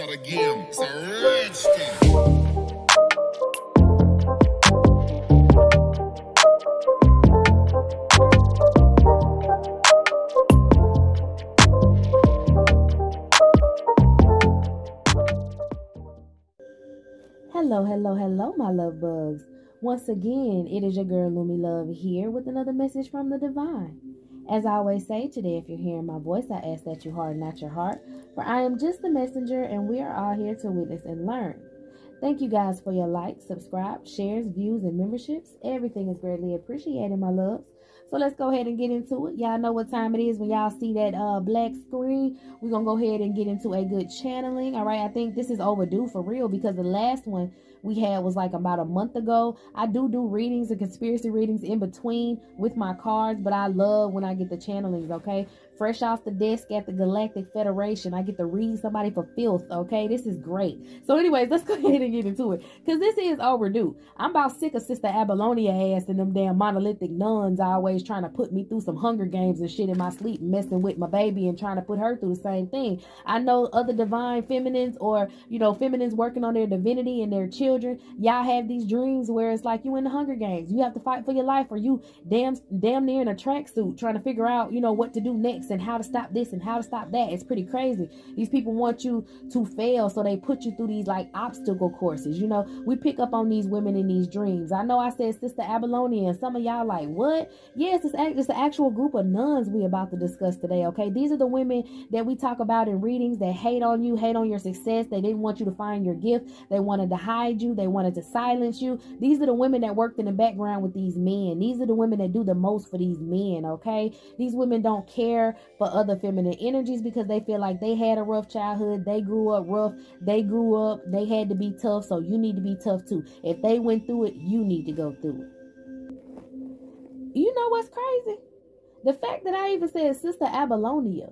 start again. It's a rich thing. Hello, hello, hello, my love bugs. Once again, it is your girl Lumi Love here with another message from the divine. As I always say today, if you're hearing my voice, I ask that you harden not your heart, for I am just the messenger and we are all here to witness and learn. Thank you guys for your likes, subscribe, shares, views, and memberships. Everything is greatly appreciated, my loves. So let's go ahead and get into it. Y'all know what time it is when y'all see that black screen. We're going to go ahead and get into a good channeling. All right, I think this is overdue for real because the last one we had was like about a month ago. I do readings and conspiracy readings in between with my cards, but I love when I get the channelings, okay? Fresh off the desk at the Galactic Federation, I get to read somebody for filth, okay? This is great. So anyways, let's go ahead and get into it because this is overdue. I'm about sick of Sister Abylonia ass and them damn monolithic nuns always trying to put me through some Hunger Games and shit in my sleep, messing with my baby and trying to put her through the same thing. I know other divine feminines or, you know, feminines working on their divinity and their children. Y'all have these dreams where it's like you in the Hunger Games. You have to fight for your life or you damn near in a tracksuit trying to figure out, you know, what to do next and how to stop this and how to stop that. It's pretty crazy. These people want you to fail, so they put you through these like obstacle courses. You know, we pick up on these women in these dreams. I know I said Sister Abylonia and some of y'all like, what? Yes, it's the actual group of nuns we about to discuss today, okay? These are the women that we talk about in readings that hate on you, hate on your success. They didn't want you to find your gift. They wanted to hide you. They wanted to silence you. These are the women that worked in the background with these men. These are the women that do the most for these men, okay? These women don't care for other feminine energies because they feel like they had a rough childhood. They grew up rough. They grew up. They had to be tough, so you need to be tough too. If they went through it, you need to go through it. You know what's crazy? The fact that I even said Sister Abylonia.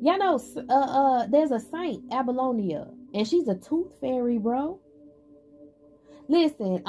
Y'all know there's a saint, Abylonia, and she's a tooth fairy, bro. Listen,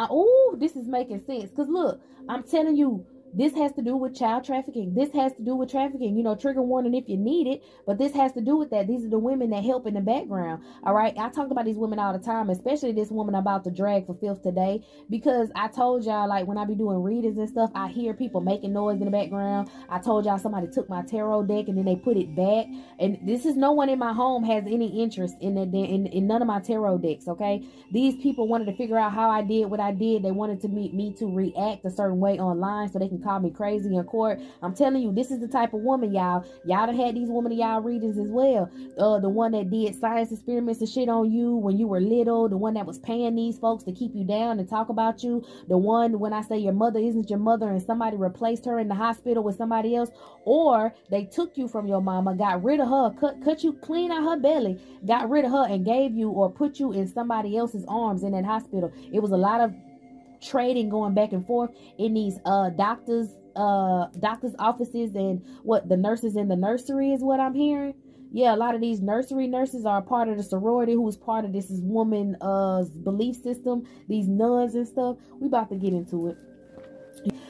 this is making sense. Because look, I'm telling you, this has to do with child trafficking. This has to do with trafficking. You know, trigger warning if you need it. But this has to do with that. These are the women that help in the background. All right. I talk about these women all the time, especially this woman I'm about to drag for filth today. Because I told y'all, like, when I be doing readings and stuff, I hear people making noise in the background. I told y'all somebody took my tarot deck and then they put it back. And this is no one in my home has any interest in that in none of my tarot decks. Okay. These people wanted to figure out how I did what I did. They wanted to me to react a certain way online so they can call me crazy in court. I'm telling you, this is the type of woman, y'all done had these women in y'all readings as well. The one that did science experiments and shit on you when you were little, the one that was paying these folks to keep you down and talk about you, the one when I say your mother isn't your mother and somebody replaced her in the hospital with somebody else, or they took you from your mama, got rid of her, cut you clean out her belly, got rid of her and gave you or put you in somebody else's arms in that hospital. It was a lot of trading going back and forth in these doctors' offices and what the nurses in the nursery is what I'm hearing. Yeah, a lot of these nursery nurses are a part of the sorority who's part of this woman belief system, these nuns and stuff. We about to get into it.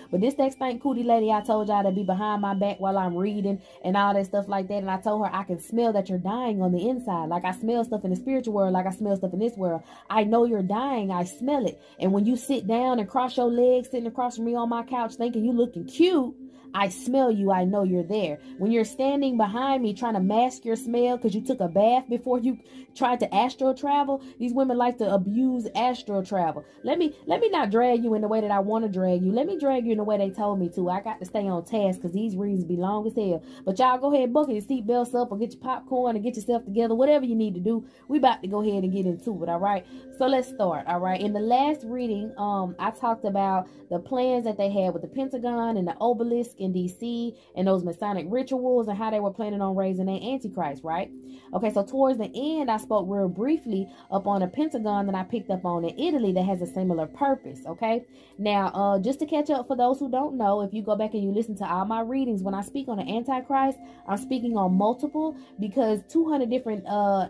But this next thing, cootie lady, I told y'all to be behind my back while I'm reading and all that stuff like that. And I told her I can smell that you're dying on the inside. Like I smell stuff in the spiritual world, like I smell stuff in this world. I know you're dying. I smell it. And when you sit down and cross your legs, sitting across from me on my couch, thinking you looking cute, I smell you. I know you're there. When you're standing behind me trying to mask your smell because you took a bath before you tried to astral travel, these women like to abuse astral travel. Let me not drag you in the way that I want to drag you. Let me drag you in the way they told me to. I got to stay on task because these reasons be long as hell. But y'all go ahead and buckle your seatbelts up or get your popcorn and get yourself together. Whatever you need to do. We about to go ahead and get into it. All right. So let's start. All right. In the last reading, I talked about the plans that they had with the Pentagon and the obelisk in DC and those Masonic rituals and how they were planning on raising their Antichrist, right? Okay, so towards the end, I spoke real briefly up on a Pentagon that I picked up on in Italy that has a similar purpose, okay? Now, just to catch up for those who don't know, if you go back and you listen to all my readings, when I speak on the Antichrist, I'm speaking on multiple because 200 different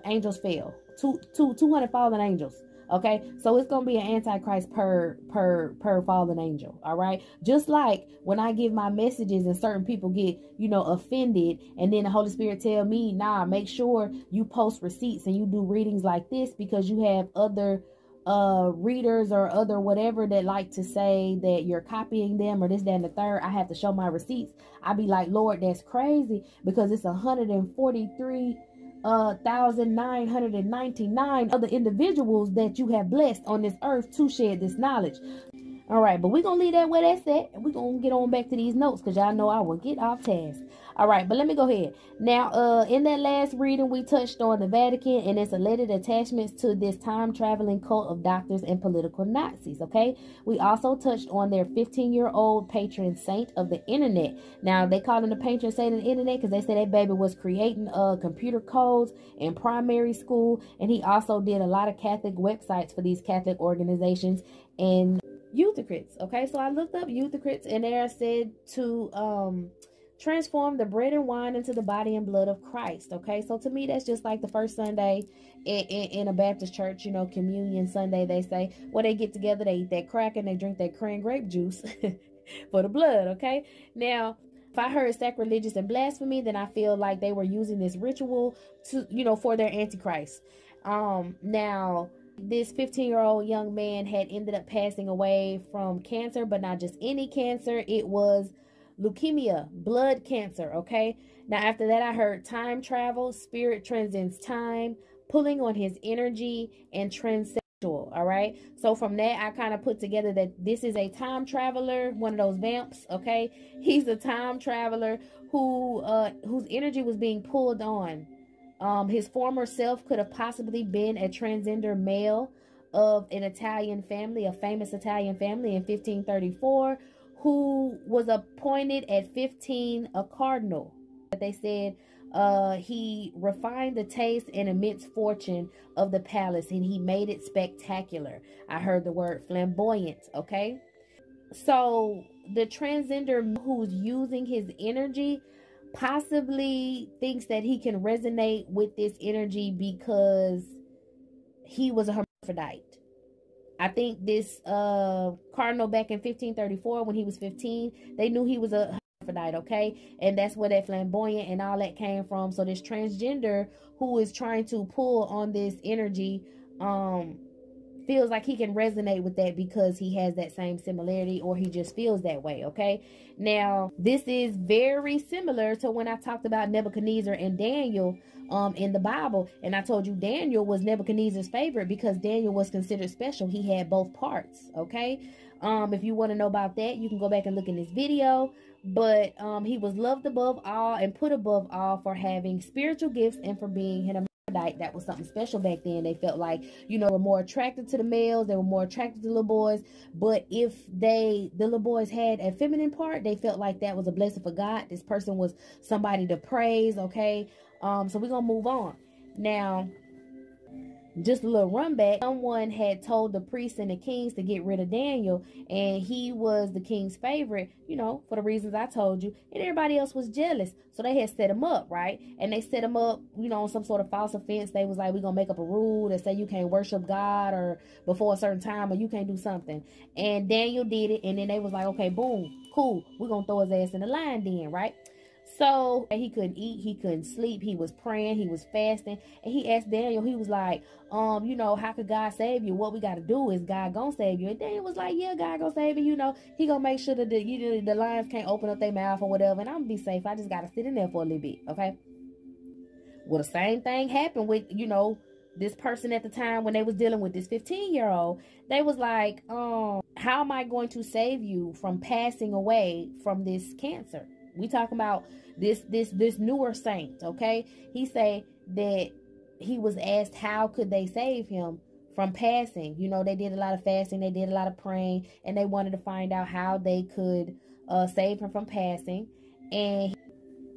angels fell. 200 fallen angels Okay, so it's gonna be an antichrist per fallen angel. All right, just like when I give my messages and certain people get, you know, offended, and then the Holy Spirit tell me, nah, make sure you post receipts and you do readings like this, because you have other readers or other whatever that like to say that you're copying them or this, that, and the third. I have to show my receipts. I be like, Lord, that's crazy, because it's 143,999 other individuals that you have blessed on this earth to share this knowledge. All right, but we're going to leave that where that's at, and we're going to get on back to these notes, because y'all know I will get off task. All right, but let me go ahead. Now, in that last reading, we touched on the Vatican and its alleged attachments to this time-traveling cult of doctors and political Nazis, okay? We also touched on their 15-year-old patron saint of the internet. Now, they call him the patron saint of the internet because they say that baby was creating computer codes in primary school, and he also did a lot of Catholic websites for these Catholic organizations and Eutychrites. Okay, so I looked up Eutychrites, and they are said to transform the bread and wine into the body and blood of Christ. Okay, so to me, that's just like the first Sunday in a Baptist church, you know, communion Sunday, they say, where they get together, they eat that crack and they drink that cran grape juice for the blood. Okay, now if I heard sacrilegious and blasphemy, then I feel like they were using this ritual to, you know, for their antichrist. Now this 15-year-old young man had ended up passing away from cancer, but not just any cancer. It was leukemia, blood cancer. Okay, now after that, I heard time travel, spirit transcends time, pulling on his energy, and transsexual. All right, so from that, I kind of put together that this is a time traveler, one of those vamps. Okay, he's a time traveler whose energy was being pulled on. His former self could have possibly been a transgender male of an Italian family, a famous Italian family in 1534, who was appointed at 15 a cardinal. They said he refined the taste and immense fortune of the palace, and he made it spectacular. I heard the word flamboyant. Okay, so the transgender who's using his energy possibly thinks that he can resonate with this energy because he was a hermaphrodite. I think this cardinal back in 1534, when he was 15, they knew he was a hermaphrodite, okay? And that's where that flamboyant and all that came from. So this transgender who is trying to pull on this energy feels like he can resonate with that because he has that same similarity, or he just feels that way. Okay, now this is very similar to when I talked about Nebuchadnezzar and Daniel in the Bible, and I told you Daniel was Nebuchadnezzar's favorite because Daniel was considered special. He had both parts. Okay, if you want to know about that, you can go back and look in this video. But he was loved above all and put above all for having spiritual gifts and for being an that was something special back then. They felt like, you know, were more attracted to the males, they were more attracted to little boys. But if the little boys had a feminine part, they felt like that was a blessing for God. This person was somebody to praise. Okay, so we're gonna move on now. Just a little run back. Someone had told the priests and the kings to get rid of Daniel, and he was the king's favorite, you know, for the reasons I told you, and everybody else was jealous. So they had set him up, right? And they set him up, you know, on some sort of false offense. They was like, we're gonna make up a rule that say you can't worship God or before a certain time, or you can't do something. And Daniel did it, and then they was like, okay, boom, cool, we're gonna throw his ass in the lion den, right? So he couldn't eat, he couldn't sleep, he was praying, he was fasting, and he asked Daniel, he was like, you know, how could God save you? What we got to do is God gonna save you. And Daniel was like, yeah, God gonna save you. You know, he gonna make sure that the lions can't open up their mouth or whatever, and I'm gonna be safe. I just got to sit in there for a little bit, okay? Well, the same thing happened with, you know, this person at the time when they was dealing with this 15-year-old. They was like, how am I going to save you from passing away from this cancer? We talking about this newer saint, okay? He said that he was asked how could they save him from passing. You know, they did a lot of fasting, they did a lot of praying, and they wanted to find out how they could save him from passing. And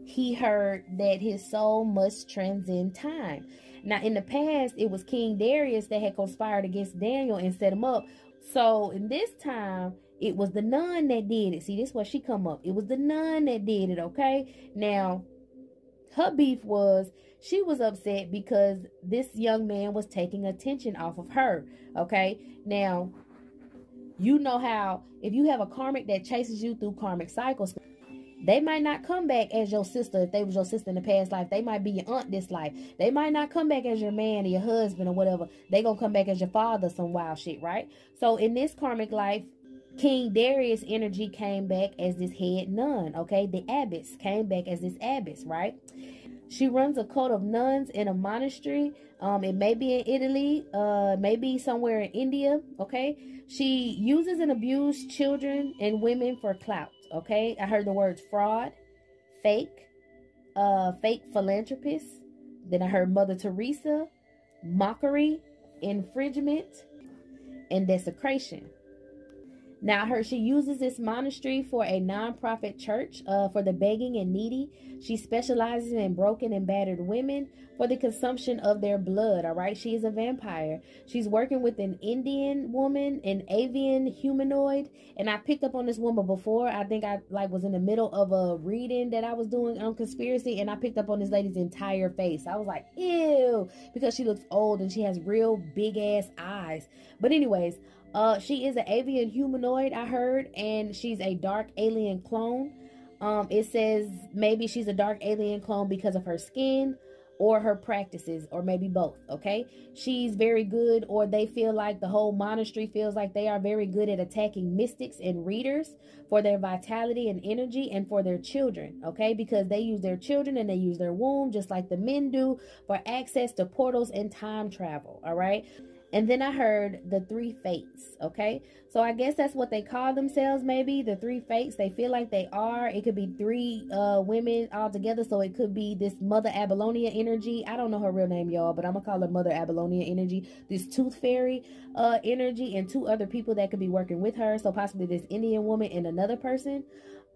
he heard that his soul must transcend time. Now, in the past, it was King Darius that had conspired against Daniel and set him up. So in this time, it was the nun that did it. See, this is where she come up. It was the nun that did it, okay? Now, Her beef was she was upset because this young man was taking attention off of her. Okay, now you know how if you have a karmic that chases you through karmic cycles, they might not come back as your sister if they was your sister in the past life. They might be your aunt this life. They might not come back as your man or your husband or whatever. They gonna come back as your father, some wild shit, right? So in this karmic life, King Darius energy came back as this head nun, okay? The abbess came back as this abbess, right? She runs a cult of nuns in a monastery. It may be in Italy, maybe somewhere in India, okay? She uses and abuses children and women for clout, okay? I heard the words fraud, fake, fake philanthropist. Then I heard Mother Teresa, mockery, infringement, and desecration. Now, I heard she uses this monastery for a non-profit church for the begging and needy. She specializes in broken and battered women for the consumption of their blood, all right? She is a vampire. She's working with an Indian woman, an avian humanoid, and I picked up on this woman before. I think I was in the middle of a reading that I was doing on conspiracy, and I picked up on this lady's entire face. I was like, ew, because she looks old and she has real big-ass eyes. But anyways, she is an avian humanoid, I heard, and she's a dark alien clone. It says maybe she's a dark alien clone because of her skin or her practices, or maybe both, okay? She's very good, or they feel like the whole monastery feels like they are very good at attacking mystics and readers for their vitality and energy and for their children, okay? Because they use their children and they use their womb just like the men do for access to portals and time travel, all right? And then I heard the three fates, okay? So I guess that's what they call themselves, maybe, the three fates. They feel like they are. It could be three women all together, so it could be this Mother Abalonia energy. I don't know her real name, y'all, but I'm going to call her Mother Abalonia energy. This Tooth Fairy energy, and two other people that could be working with her. So possibly this Indian woman and another person.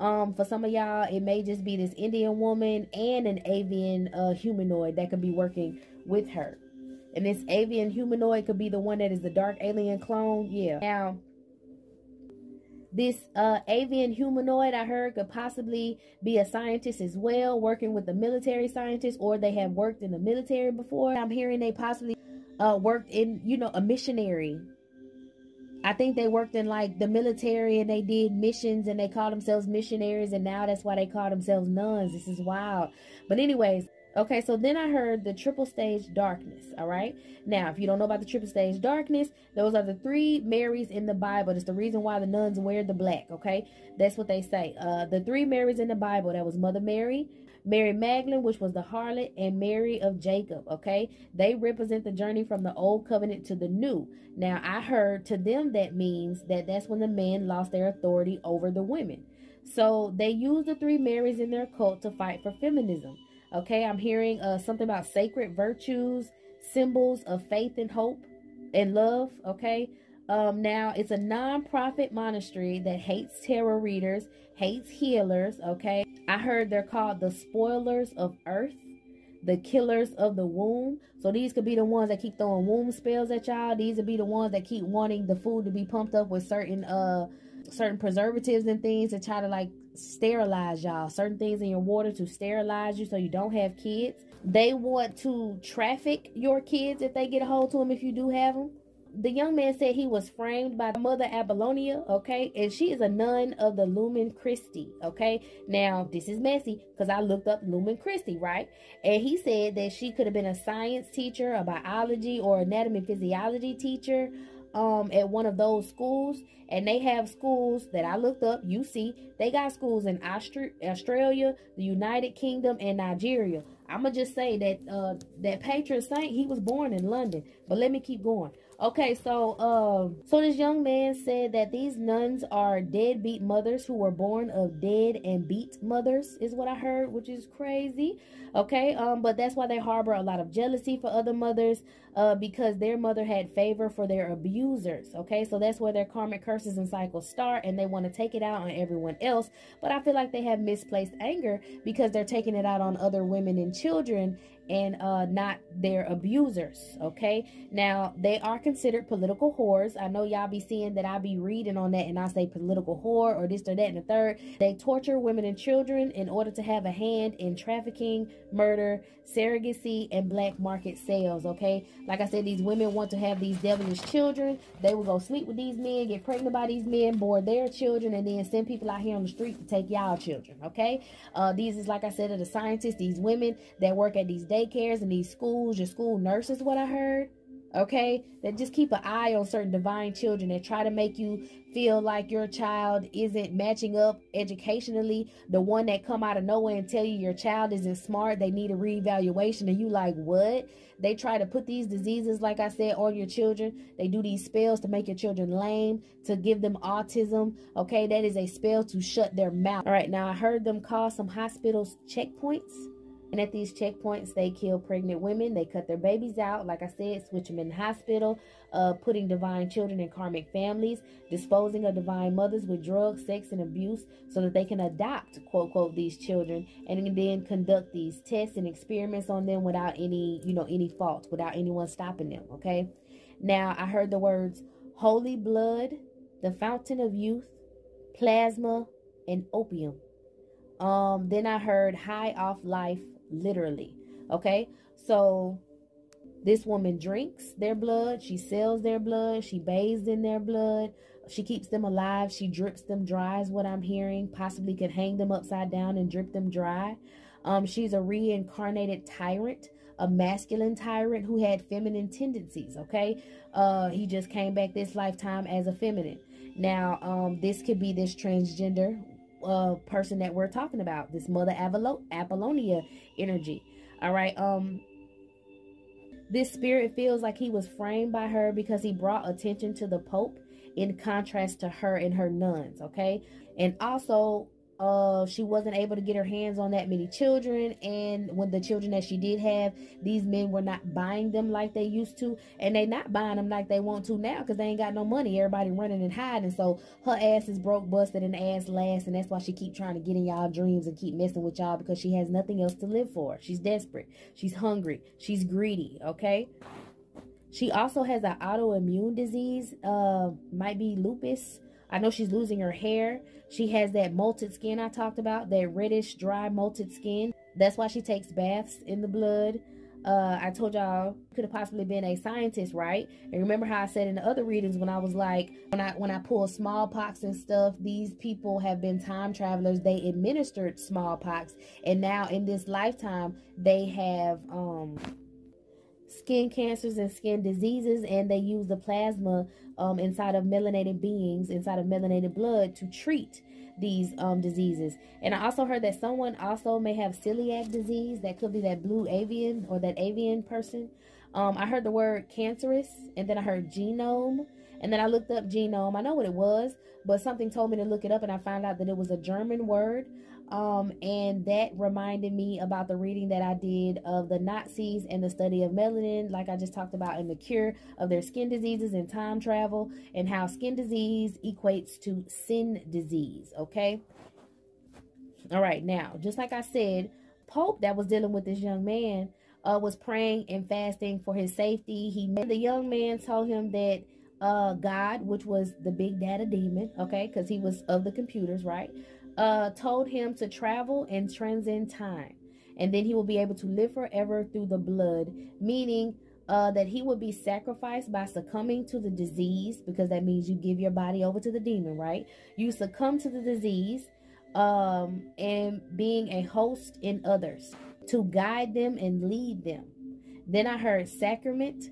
For some of y'all, it may just be this Indian woman and an avian humanoid that could be working with her. And this avian humanoid could be the one that is the dark alien clone. Yeah. Now, this avian humanoid, I heard, could possibly be a scientist as well, working with the military scientists, or they have worked in the military before. I'm hearing they possibly worked in, you know, a missionary. I think they worked in like the military and they did missions and they called themselves missionaries, and now that's why they call themselves nuns. This is wild. But anyways, okay, so then I heard the triple stage darkness, all right? Now, if you don't know about the triple stage darkness, those are the three Marys in the Bible. That's the reason why the nuns wear the black, okay? That's what they say. The three Marys in the Bible, that was Mother Mary, Mary Magdalene, which was the harlot, and Mary of Jacob, okay? They represent the journey from the old covenant to the new. Now, I heard to them that means that that's when the men lost their authority over the women. So they use the three Marys in their cult to fight for feminism. Okay, I'm hearing something about sacred virtues, symbols of faith and hope and love, okay? Now, it's a non-profit monastery that hates tarot readers, hates healers, okay? I heard they're called the spoilers of earth, the killers of the womb. So these could be the ones that keep throwing womb spells at y'all. These would be the ones that keep wanting the food to be pumped up with certain preservatives and things to try to like sterilize y'all, certain things in your water to sterilize you so you don't have kids. They want to traffic your kids if they get a hold to them, if you do have them. The young man said he was framed by Mother Abalonia, okay, and she is a nun of the Lumen Christi, okay. Now this is messy because I looked up Lumen Christi, right, and he said that she could have been a science teacher, a biology or anatomy and physiology teacher at one of those schools. And they have schools that I looked up. You see, they got schools in Australia, the United Kingdom, and Nigeria. I'm gonna just say that that patron saint, he was born in London. But let me keep going. Okay, so this young man said that these nuns are deadbeat mothers who were born of dead and beat mothers, is what I heard, which is crazy. Okay, but that's why they harbor a lot of jealousy for other mothers, because their mother had favor for their abusers. Okay, so that's where their karmic curses and cycles start, and they want to take it out on everyone else. But I feel like they have misplaced anger because they're taking it out on other women and children, and not their abusers. Okay, now they are considered political whores. I know y'all be seeing that I be reading on that and I say political whore or this or that and the third. They torture women and children in order to have a hand in trafficking, murder, surrogacy, and black market sales. Okay, like I said, these women want to have these devilish children. They will go sleep with these men, get pregnant by these men, board their children, and then send people out here on the street to take y'all children. Okay, these is, like I said, are the scientists, these women that work at these daycares and these schools, your school nurses, what I heard. Okay, that just keep an eye on certain divine children that try to make you feel like your child isn't matching up educationally. The one that come out of nowhere and tell you your child isn't smart, they need a reevaluation, and you like, what? They try to put these diseases, like I said, on your children. They do these spells to make your children lame, to give them autism. Okay, that is a spell to shut their mouth. All right, now I heard them call some hospitals checkpoints. And at these checkpoints, they kill pregnant women. They cut their babies out. Like I said, switch them in the hospital, putting divine children in karmic families, disposing of divine mothers with drugs, sex, and abuse so that they can adopt, quote, quote, these children, and then conduct these tests and experiments on them without any, any fault, without anyone stopping them. Okay. Now, I heard the words holy blood, the fountain of youth, plasma, and opium. Then I heard high off life, literally. Okay, so this woman drinks their blood, she sells their blood, she bathes in their blood, she keeps them alive, she drips them dry is what I'm hearing. Possibly could hang them upside down and drip them dry. She's a reincarnated tyrant, a masculine tyrant who had feminine tendencies. Okay, he just came back this lifetime as a feminine. Now this could be this transgender person that we're talking about, this Mother Apollonia energy. All right, this spirit feels like he was framed by her because he brought attention to the Pope in contrast to her and her nuns. Okay, and also she wasn't able to get her hands on that many children, and when the children that she did have, these men were not buying them like they used to, and they not buying them like they want to now because they ain't got no money. Everybody running and hiding, so her ass is broke, busted, and ass last, and that's why she keep trying to get in y'all dreams and keep messing with y'all, because she has nothing else to live for. She's desperate, she's hungry, she's greedy. Okay, she also has an autoimmune disease, might be lupus. I know she's losing her hair. She has that molted skin I talked about, that reddish, dry, molted skin. That's why she takes baths in the blood. I told y'all could have possibly been a scientist, right? And remember how I said in the other readings when I was like, when I pull smallpox and stuff, these people have been time travelers. They administered smallpox, and now in this lifetime they have skin cancers and skin diseases, and they use the plasma inside of melanated beings, inside of melanated blood, to treat these diseases. And I also heard that someone also may have celiac disease. That could be that blue avian or that avian person. I heard the word cancerous, and then I heard genome, and then I looked up genome. I know what it was, but something told me to look it up, and I found out that it was a German word. And that reminded me about the reading that I did of the Nazis and the study of melanin, like I just talked about, in the cure of their skin diseases and time travel, and how skin disease equates to sin disease. Okay, all right, now just like I said, Pope that was dealing with this young man was praying and fasting for his safety. The young man told him that God, which was the big data demon, okay, because he was of the computers, right, told him to travel and transcend time, and then he will be able to live forever through the blood, meaning that he will be sacrificed by succumbing to the disease, because that means you give your body over to the demon, right? You succumb to the disease, and being a host in others to guide them and lead them. Then I heard sacrament,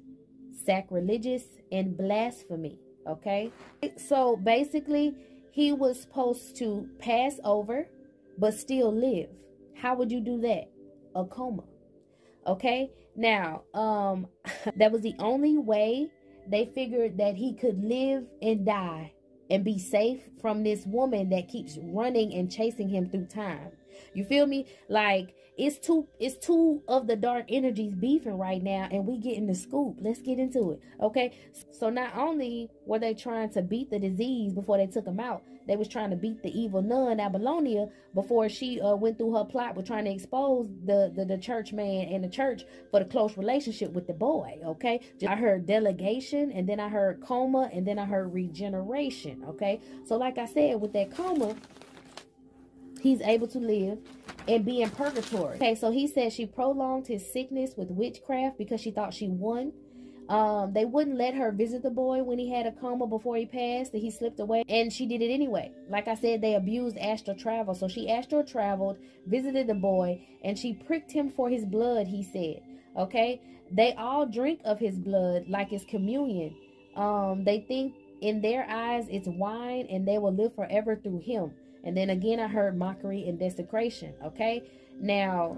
sacrilegious, and blasphemy. Okay, so basically he was supposed to pass over but still live. How would you do that? A coma. Okay, now that was the only way they figured that he could live and die and be safe from this woman that keeps running and chasing him through time. You feel me? Like, it's two of the dark energies beefing right now, and we getting the scoop. Let's get into it, okay? So not only were they trying to beat the disease before they took him out, they was trying to beat the evil nun Apollonia before she went through her plot with trying to expose the church man and the church for the close relationship with the boy, okay? I heard delegation, and then I heard coma, and then I heard regeneration, okay? So like I said, with that coma, he's able to live and be in purgatory. Okay, so he said she prolonged his sickness with witchcraft because she thought she won. They wouldn't let her visit the boy when he had a coma before he passed, that he slipped away, and she did it anyway. Like I said, they abused astral travel. So she astral traveled, visited the boy, and she pricked him for his blood, he said. Okay, they all drink of his blood like it's communion. They think in their eyes it's wine, and they will live forever through him. And then again, I heard mockery and desecration. Okay, now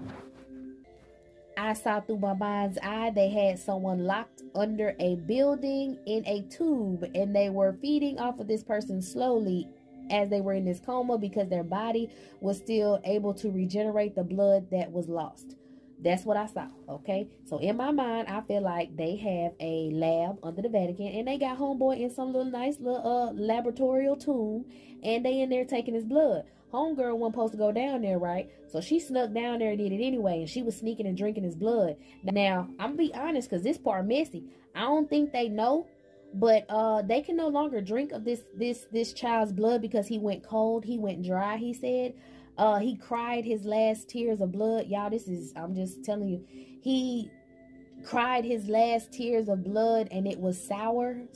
I saw through my mind's eye they had someone locked under a building in a tube, and they were feeding off of this person slowly as they were in this coma because their body was still able to regenerate the blood that was lost. That's what I saw, okay? So in my mind, I feel like they have a lab under the Vatican, and they got homeboy in some little nice little laboratorial tomb, and they in there taking his blood. Homegirl wasn't supposed to go down there, right? So she snuck down there and did it anyway, and she was sneaking and drinking his blood. Now, I'm gonna be honest, because this part messy. I don't think they know, but they can no longer drink of this child's blood because he went cold, he went dry, he said. He cried his last tears of blood. Y'all, I'm just telling you, he cried his last tears of blood, and it was sour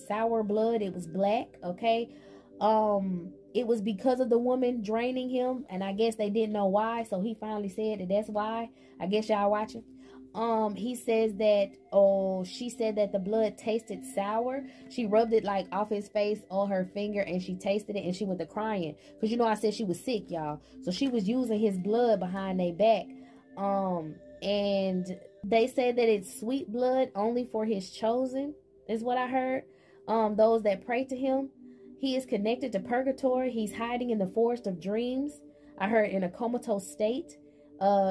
blood. It was black, okay? It was because of the woman draining him, and I guess they didn't know why, so he finally said that's why. I guess y'all watching. He says that, she said that the blood tasted sour. She rubbed it like off his face on her finger, and she tasted it, and she went to crying. Because you know I said she was sick, y'all. So she was using his blood behind their back. And they said that it's sweet blood only for his chosen, is what I heard. Those that pray to him. He is connected to purgatory. He's hiding in the forest of dreams. I heard in a comatose state.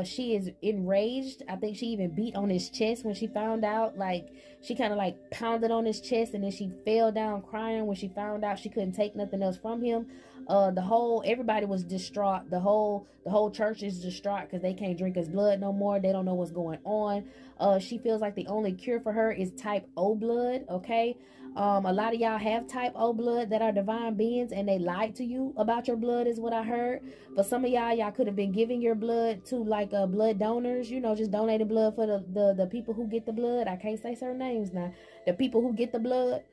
She is enraged. I think she even beat on his chest when she found out. Like, she kind of like pounded on his chest, and then she fell down crying when she found out she couldn't take nothing else from him. Everybody was distraught. The whole church is distraught because they can't drink his blood no more. They don't know what's going on. She feels like the only cure for her is type O blood, okay? A lot of y'all have type O blood that are divine beings, and they lied to you about your blood, is what I heard. But some of y'all could have been giving your blood to like blood donors, you know, just donating blood for the people who get the blood. I can't say certain names now. The people who get the blood,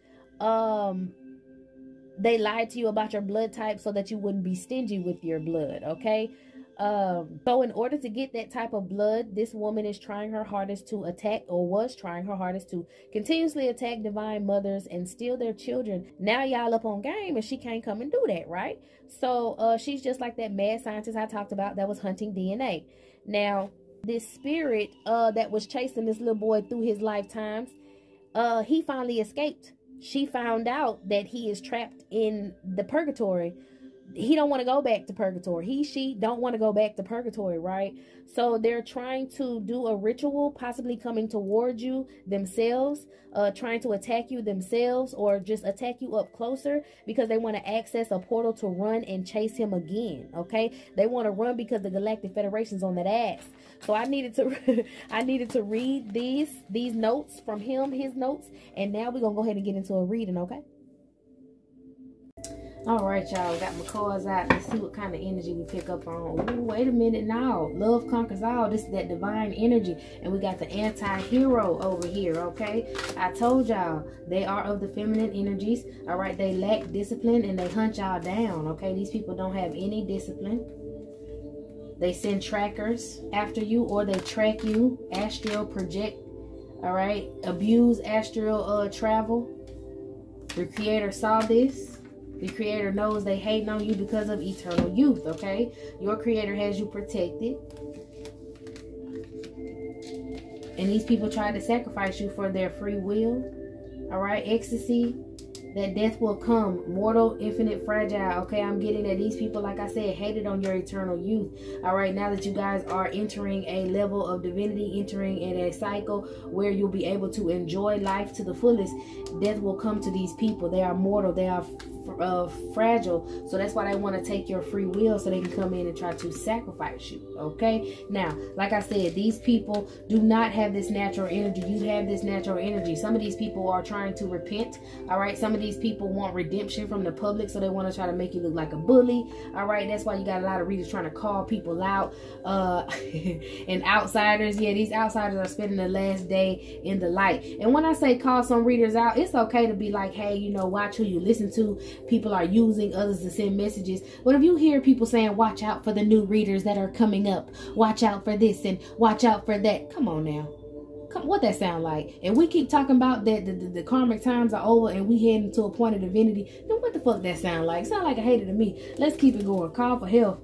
they lied to you about your blood type so that you wouldn't be stingy with your blood, okay? So in order to get that type of blood, this woman is trying her hardest to attack, or was trying her hardest to continuously attack divine mothers and steal their children. Now y'all up on game, and she can't come and do that, right? So she's just like that mad scientist I talked about that was hunting DNA. Now this spirit that was chasing this little boy through his lifetimes, he finally escaped. She found out that he is trapped in the purgatory. He don't want to go back to purgatory. She don't want to go back to purgatory, right? So they're trying to do a ritual, possibly coming towards you themselves, trying to attack you themselves, or just attack you up closer because they want to access a portal to run and chase him again, okay? They want to run because the Galactic Federation's on that ass. So I needed to read these notes from him, his notes, and now we're gonna go ahead and get into a reading, okay? All right, y'all, got my cards out. Let's see what kind of energy we pick up on. Ooh, wait a minute now. Love conquers all. This is that divine energy. And we got the anti-hero over here, okay? I told y'all, they are of the feminine energies. All right, they lack discipline, and they hunt y'all down, okay? These people don't have any discipline. They send trackers after you, or they track you, astral project, all right? Abuse astral travel. The creator saw this. The creator knows they hating on you because of eternal youth, okay? Your creator has you protected. And these people tried to sacrifice you for their free will. All right, ecstasy. that death will come, mortal, infinite, fragile. Okay, I'm getting that these people, like I said, hated on your eternal youth. All right, now that you guys are entering a level of divinity, entering in a cycle where you'll be able to enjoy life to the fullest, death will come to these people. They are mortal, they are fragile, so that's why they want to take your free will so they can come in and try to sacrifice you. Okay, now like I said, these people do not have this natural energy. You have this natural energy. Some of these people are trying to repent. All right, some of these people want redemption from the public, so they want to try to make you look like a bully. All right, that's why you got a lot of readers trying to call people out, and outsiders. Yeah, these outsiders are spending the last day in the light. And when I say call some readers out, it's okay to be like, hey, you know, watch who you listen to. People are using others to send messages. But if you hear people saying, watch out for the new readers that are coming up, watch out for this and watch out for that, come on now. What that sound like? And we keep talking about that the karmic times are over and we heading to a point of divinity. Then what the fuck that sound like? Sound like a hater to me. Let's keep it going. Call for health.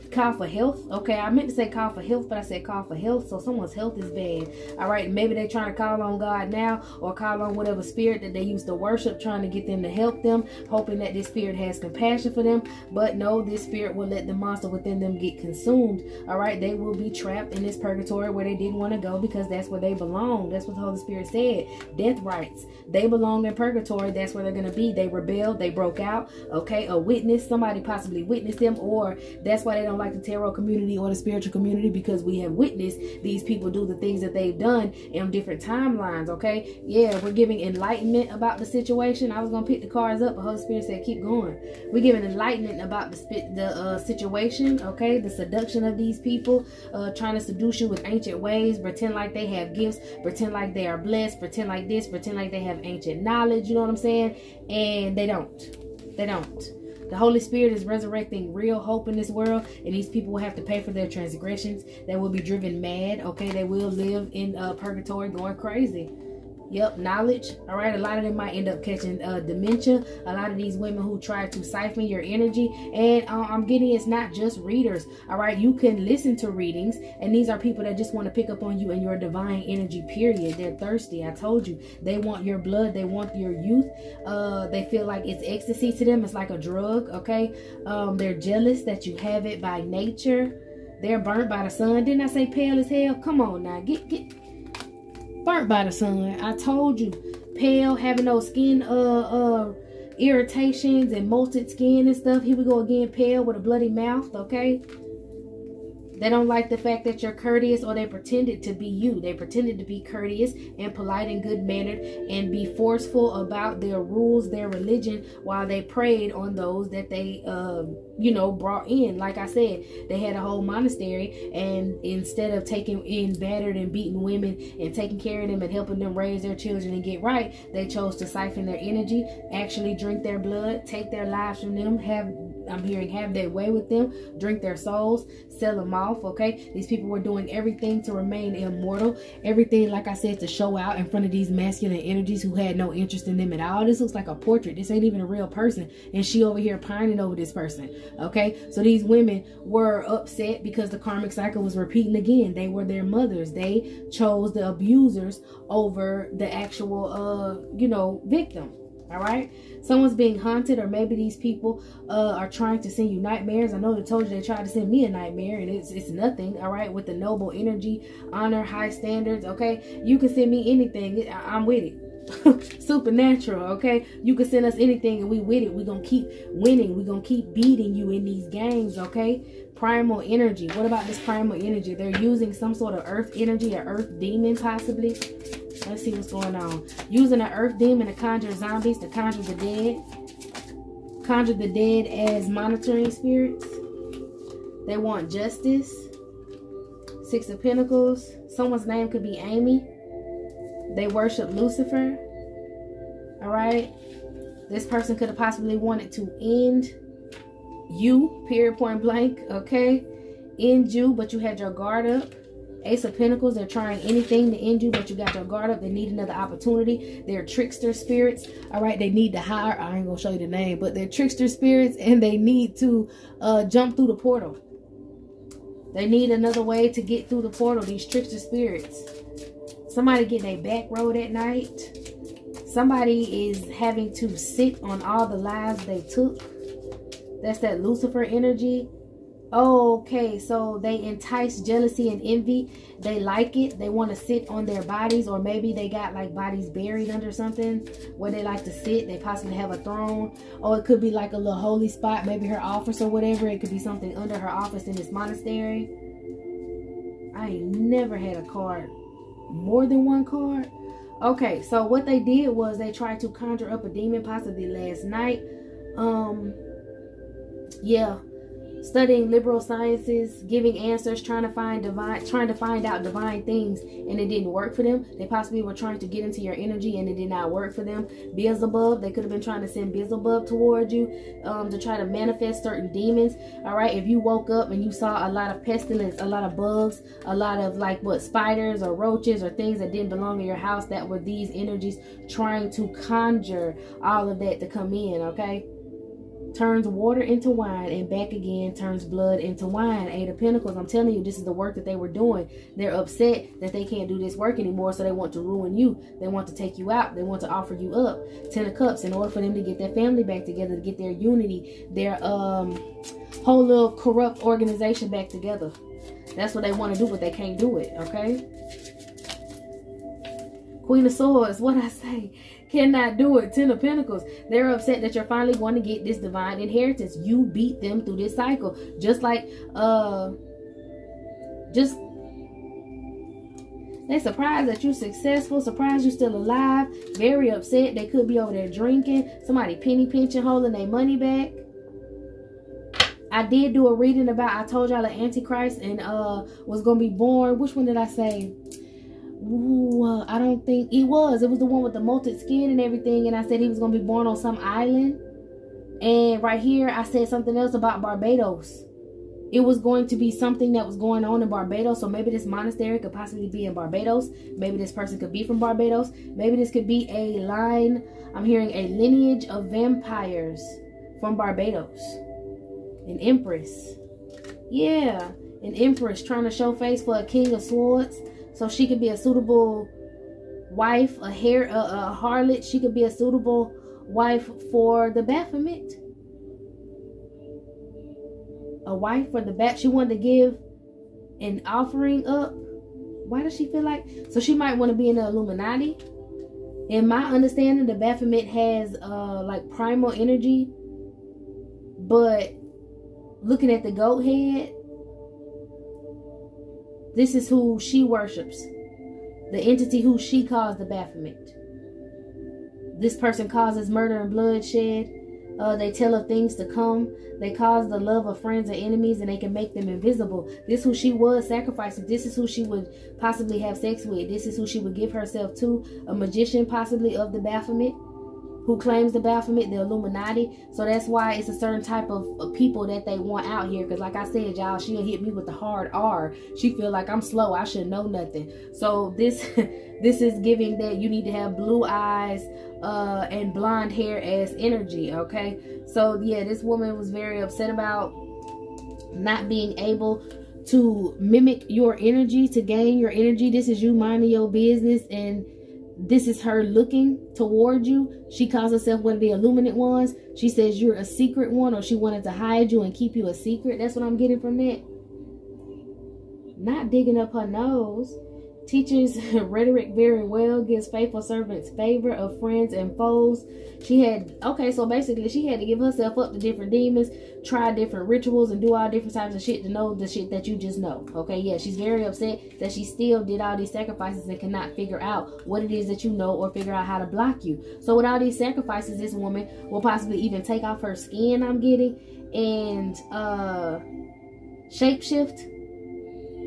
Call for health. Okay, I meant to say call for health, but I said call for health. So someone's health is bad. All right, maybe they're trying to call on God now, or call on whatever spirit that they used to worship, trying to get them to help them, hoping that this spirit has compassion for them. But no, this spirit will let the monster within them get consumed. All right, they will be trapped in this purgatory where they didn't want to go, because that's where they belong. That's what the Holy Spirit said. Death rights. They belong in purgatory. That's where they're going to be. They rebelled. They broke out. Okay, a witness. Somebody possibly witnessed them, or that's why they don't like the tarot community or the spiritual community, because we have witnessed these people do the things that they've done in different timelines. Okay, yeah, we're giving enlightenment about the situation. I was gonna pick the cards up, but Holy Spirit said keep going. We're giving enlightenment about the situation. Okay, the seduction of these people, trying to seduce you with ancient ways, pretend like they have gifts, pretend like they are blessed, pretend like this, pretend like they have ancient knowledge. You know what I'm saying? And they don't. The Holy Spirit is resurrecting real hope in this world, and these people will have to pay for their transgressions. They will be driven mad. Okay, they will live in purgatory, going crazy. Yep, knowledge. All right, a lot of them might end up catching dementia. A lot of these women who try to siphon your energy, and I'm getting it's not just readers. All right, you can listen to readings, and these are people that just want to pick up on you and your divine energy, period. They're thirsty. I told you, they want your blood, they want your youth. They feel like it's ecstasy to them. It's like a drug. Okay, they're jealous that you have it by nature. They're burnt by the sun. Didn't I say pale as hell? Come on now, get burnt by the sun. I told you, pale, having those skin irritations and molted skin and stuff. Here we go again, pale with a bloody mouth. Okay, they don't like the fact that you're courteous, or they pretended to be you. They pretended to be courteous and polite and good mannered and be forceful about their rules, their religion, while they preyed on those that they brought in. Like I said, they had a whole monastery, and instead of taking in battered and beaten women and taking care of them and helping them raise their children and get right, they chose to siphon their energy, actually drink their blood, take their lives from them, have their way with them, drink their souls, sell them off. Okay, these people were doing everything to remain immortal, everything, like I said, to show out in front of these masculine energies who had no interest in them at all. This looks like a portrait. This ain't even a real person, and she over here pining over this person. Okay, so these women were upset because the karmic cycle was repeating again. They were their mothers. They chose the abusers over the actual victim. All right, someone's being haunted, or maybe these people are trying to send you nightmares. I know they told you they tried to send me a nightmare, and it's nothing. All right, with the noble energy, honor, high standards. Okay, you can send me anything. I'm with it. Supernatural. Okay, you can send us anything, and we with it. We're gonna keep winning. We're gonna keep beating you in these games. Okay, primal energy. What about this primal energy? They're using some sort of earth energy, or earth demon possibly. Let's see what's going on. Using an earth demon to conjure zombies, to conjure the dead. Conjure the dead as monitoring spirits. They want justice. Six of Pentacles. Someone's name could be Amy. They worship Lucifer. All right. This person could have possibly wanted to end you, period, point blank. Okay. End you, but you had your guard up. Ace of Pentacles, they're trying anything to end you, but you got your guard up. They need another opportunity. They're trickster spirits. All right, they need to hire, I ain't gonna show you the name, but they're trickster spirits, and they need to jump through the portal. They need another way to get through the portal, these trickster spirits. Somebody getting a back road at night. somebody is having to sit on all the lives they took. That's that Lucifer energy. Okay, so they entice jealousy and envy. They like it. They want to sit on their bodies, or maybe they got like bodies buried under something where they like to sit. They possibly have a throne, or it could be like a little holy spot, maybe her office or whatever. It could be something under her office in this monastery. I ain't never had a card, more than one card. Okay, so what they did was they tried to conjure up a demon, possibly last night. Yeah. Studying liberal sciences, giving answers, trying to find out divine things, and it didn't work for them. They possibly were trying to get into your energy and it did not work for them. Beelzebub, they could have been trying to send Beelzebub towards you to try to manifest certain demons. All right, if you woke up and you saw a lot of pestilence, a lot of bugs, a lot of like spiders or roaches or things that didn't belong in your house, that were these energies trying to conjure all of that to come in. Okay. Turns water into wine and back again, turns blood into wine. 8 of Pentacles. I'm telling you, this is the work that they were doing. They're upset that they can't do this work anymore, so they want to ruin you. They want to take you out. They want to offer you up. 10 of Cups, in order for them to get their family back together, to get their unity, their whole little corrupt organization back together. That's what they want to do, but they can't do it, okay? Queen of Swords, what I say? Cannot do it. 10 of Pentacles. They're upset that you're finally going to get this divine inheritance. You beat them through this cycle. Just like, they're surprised that you're successful, surprised you're still alive, very upset. They could be over there drinking, somebody penny pinching, holding their money back. I did do a reading about, I told y'all, the Antichrist and was going to be born. Which one did I say? Ooh, I don't think it was the one with the molted skin and everything, and I said he was going to be born on some island. And right here I said something else about Barbados. It was going to be something that was going on in Barbados. So maybe this monastery could possibly be in Barbados. Maybe this person could be from Barbados. Maybe this could be a line, I'm hearing a lineage of vampires from Barbados. An empress. Yeah, an empress trying to show face for a king of swords. So she could be a suitable wife, a harlot. She could be a suitable wife for the Baphomet. A wife for the Baphomet. She wanted to give an offering up. Why does she feel like? So she might want to be in the Illuminati. In my understanding, the Baphomet has like primal energy. But looking at the goat head, this is who she worships. The entity who she calls the Baphomet. This person causes murder and bloodshed. They tell of things to come. They cause the love of friends and enemies, and they can make them invisible. This is who she was sacrificing. This is who she would possibly have sex with. This is who she would give herself to. A magician possibly of the Baphomet, who claims the Baphomet, the Illuminati. So that's why it's a certain type of people that they want out here. Because like I said, y'all, she'll hit me with the hard R. She feel like I'm slow. I should know nothing. So this is giving that you need to have blue eyes and blonde hair as energy, okay? So yeah, this woman was very upset about not being able to mimic your energy, to gain your energy. This is you minding your business, and this is her looking toward you. She calls herself one of the Illuminate ones. She says you're a secret one, or she wanted to hide you and keep you a secret. That's what I'm getting from that. Not digging up her nose. Teaches rhetoric very well. Gives faithful servants favor of friends and foes. She had, okay, so basically she had to give herself up to different demons, try different rituals, and do all different types of shit to know the shit that you just know. Okay, yeah, she's very upset that she still did all these sacrifices and cannot figure out what it is that you know, or figure out how to block you. So with all these sacrifices, this woman will possibly even take off her skin, I'm getting, and shapeshift.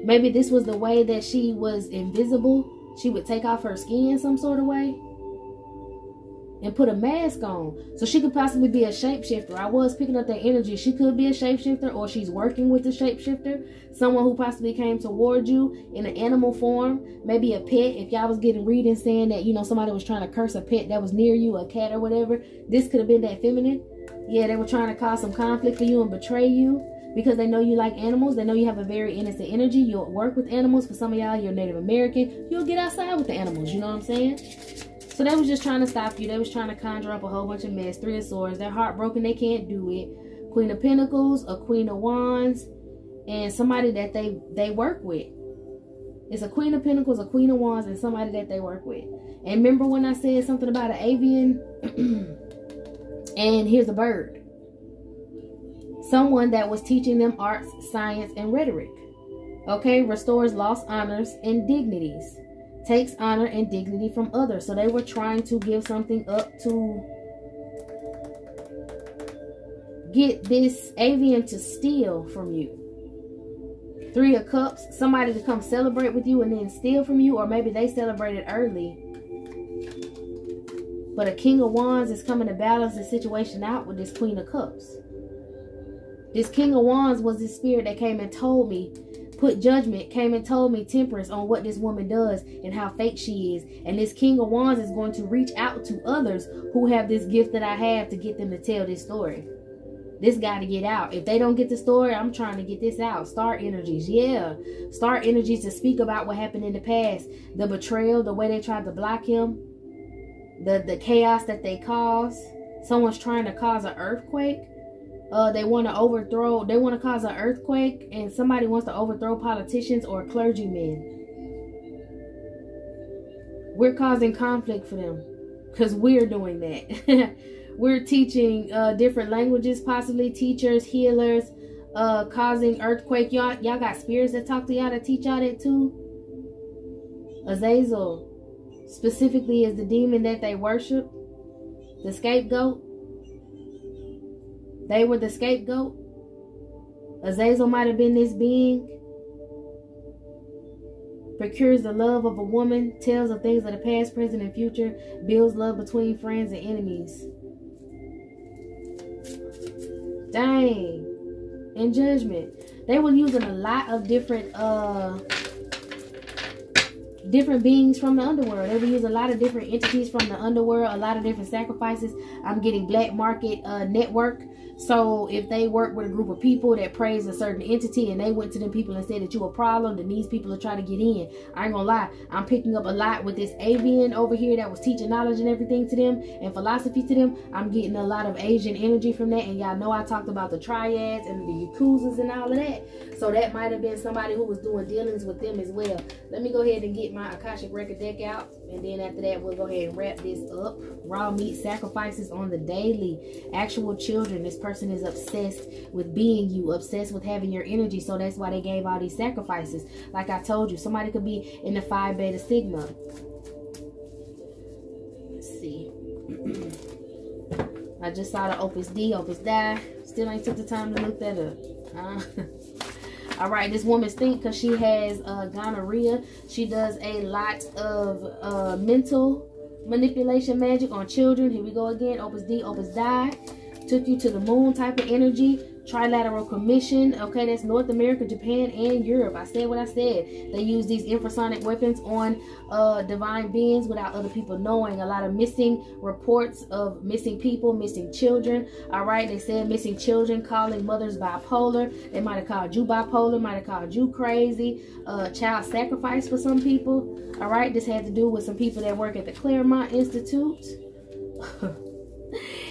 Maybe this was the way that she was invisible. She would take off her skin some sort of way and put a mask on. So she could possibly be a shapeshifter. I was picking up that energy. She could be a shapeshifter, or she's working with the shapeshifter. Someone who possibly came toward you in an animal form. Maybe a pet. If y'all was getting readings saying that, you know, somebody was trying to curse a pet that was near you, a cat or whatever. This could have been that feminine. Yeah, they were trying to cause some conflict for you and betray you. Because they know you like animals. They know you have a very innocent energy. You'll work with animals. For some of y'all, you're Native American. You'll get outside with the animals. You know what I'm saying? So they was just trying to stop you. They was trying to conjure up a whole bunch of mess. Three of Swords. They're heartbroken. They can't do it. Queen of Pentacles, a Queen of Wands, and somebody that they work with. It's a Queen of Pentacles, a Queen of Wands, and somebody that they work with. And remember when I said something about an avian? And here's a bird. Someone that was teaching them arts, science, and rhetoric. Okay, restores lost honors and dignities. Takes honor and dignity from others. So they were trying to give something up to get this avian to steal from you. Three of Cups, somebody to come celebrate with you and then steal from you, or maybe they celebrated early. But a King of Wands is coming to balance the situation out with this Queen of Cups. This King of Wands was this spirit that came and told me, put judgment, came and told me temperance on what this woman does and how fake she is. And this King of Wands is going to reach out to others who have this gift that I have to get them to tell this story. This got to get out. If they don't get the story, I'm trying to get this out. Star energies. Yeah. Star energies to speak about what happened in the past. The betrayal, the way they tried to block him. The chaos that they caused. Someone's trying to cause an earthquake. They want to overthrow. They want to cause an earthquake. And somebody wants to overthrow politicians or clergymen. We're causing conflict for them. Because we're doing that. We're teaching different languages, possibly teachers, healers, causing earthquake. Y'all got spirits that talk to y'all that teach y'all that too. Azazel specifically is the demon that they worship. The scapegoat. They were the scapegoat. Azazel might have been this being. Procures the love of a woman. Tells of things of the past, present, and future. Builds love between friends and enemies. Dang. In Judgment. They were using a lot of different beings from the underworld. They were using a lot of different entities from the underworld, a lot of different sacrifices. I'm getting black market network. So if they work with a group of people that praise a certain entity and they went to them people and said that you a problem, then these people are trying to get in. I ain't gonna lie, I'm picking up a lot with this avian over here that was teaching knowledge and everything to them and philosophy to them. I'm getting a lot of Asian energy from that, and y'all know I talked about the triads and the yakuzas and all of that. So that might have been somebody who was doing dealings with them as well. Let me go ahead and get my Akashic Record deck out, and then after that we'll go ahead and wrap this up. Raw meat sacrifices on the daily. Actual children. This person is obsessed with being you, obsessed with having your energy, so that's why they gave all these sacrifices. Like I told you, somebody could be in the Phi Beta Sigma. Let's see. I just saw the Opus D, Opus Die. Still ain't took the time to look that up. All right, this woman's think because she has gonorrhea. She does a lot of mental manipulation magic on children. Here we go again. Opus D, Opus Die. Took you to the moon type of energy. Trilateral commission. Okay, that's North America, Japan, and Europe. I said what I said. They use these infrasonic weapons on divine beings without other people knowing. A lot of missing reports of missing people, missing children. All right, they said missing children, calling mothers bipolar. They might have called you bipolar, might have called you crazy. Child sacrifice for some people. All right, this had to do with some people that work at the Claremont Institute.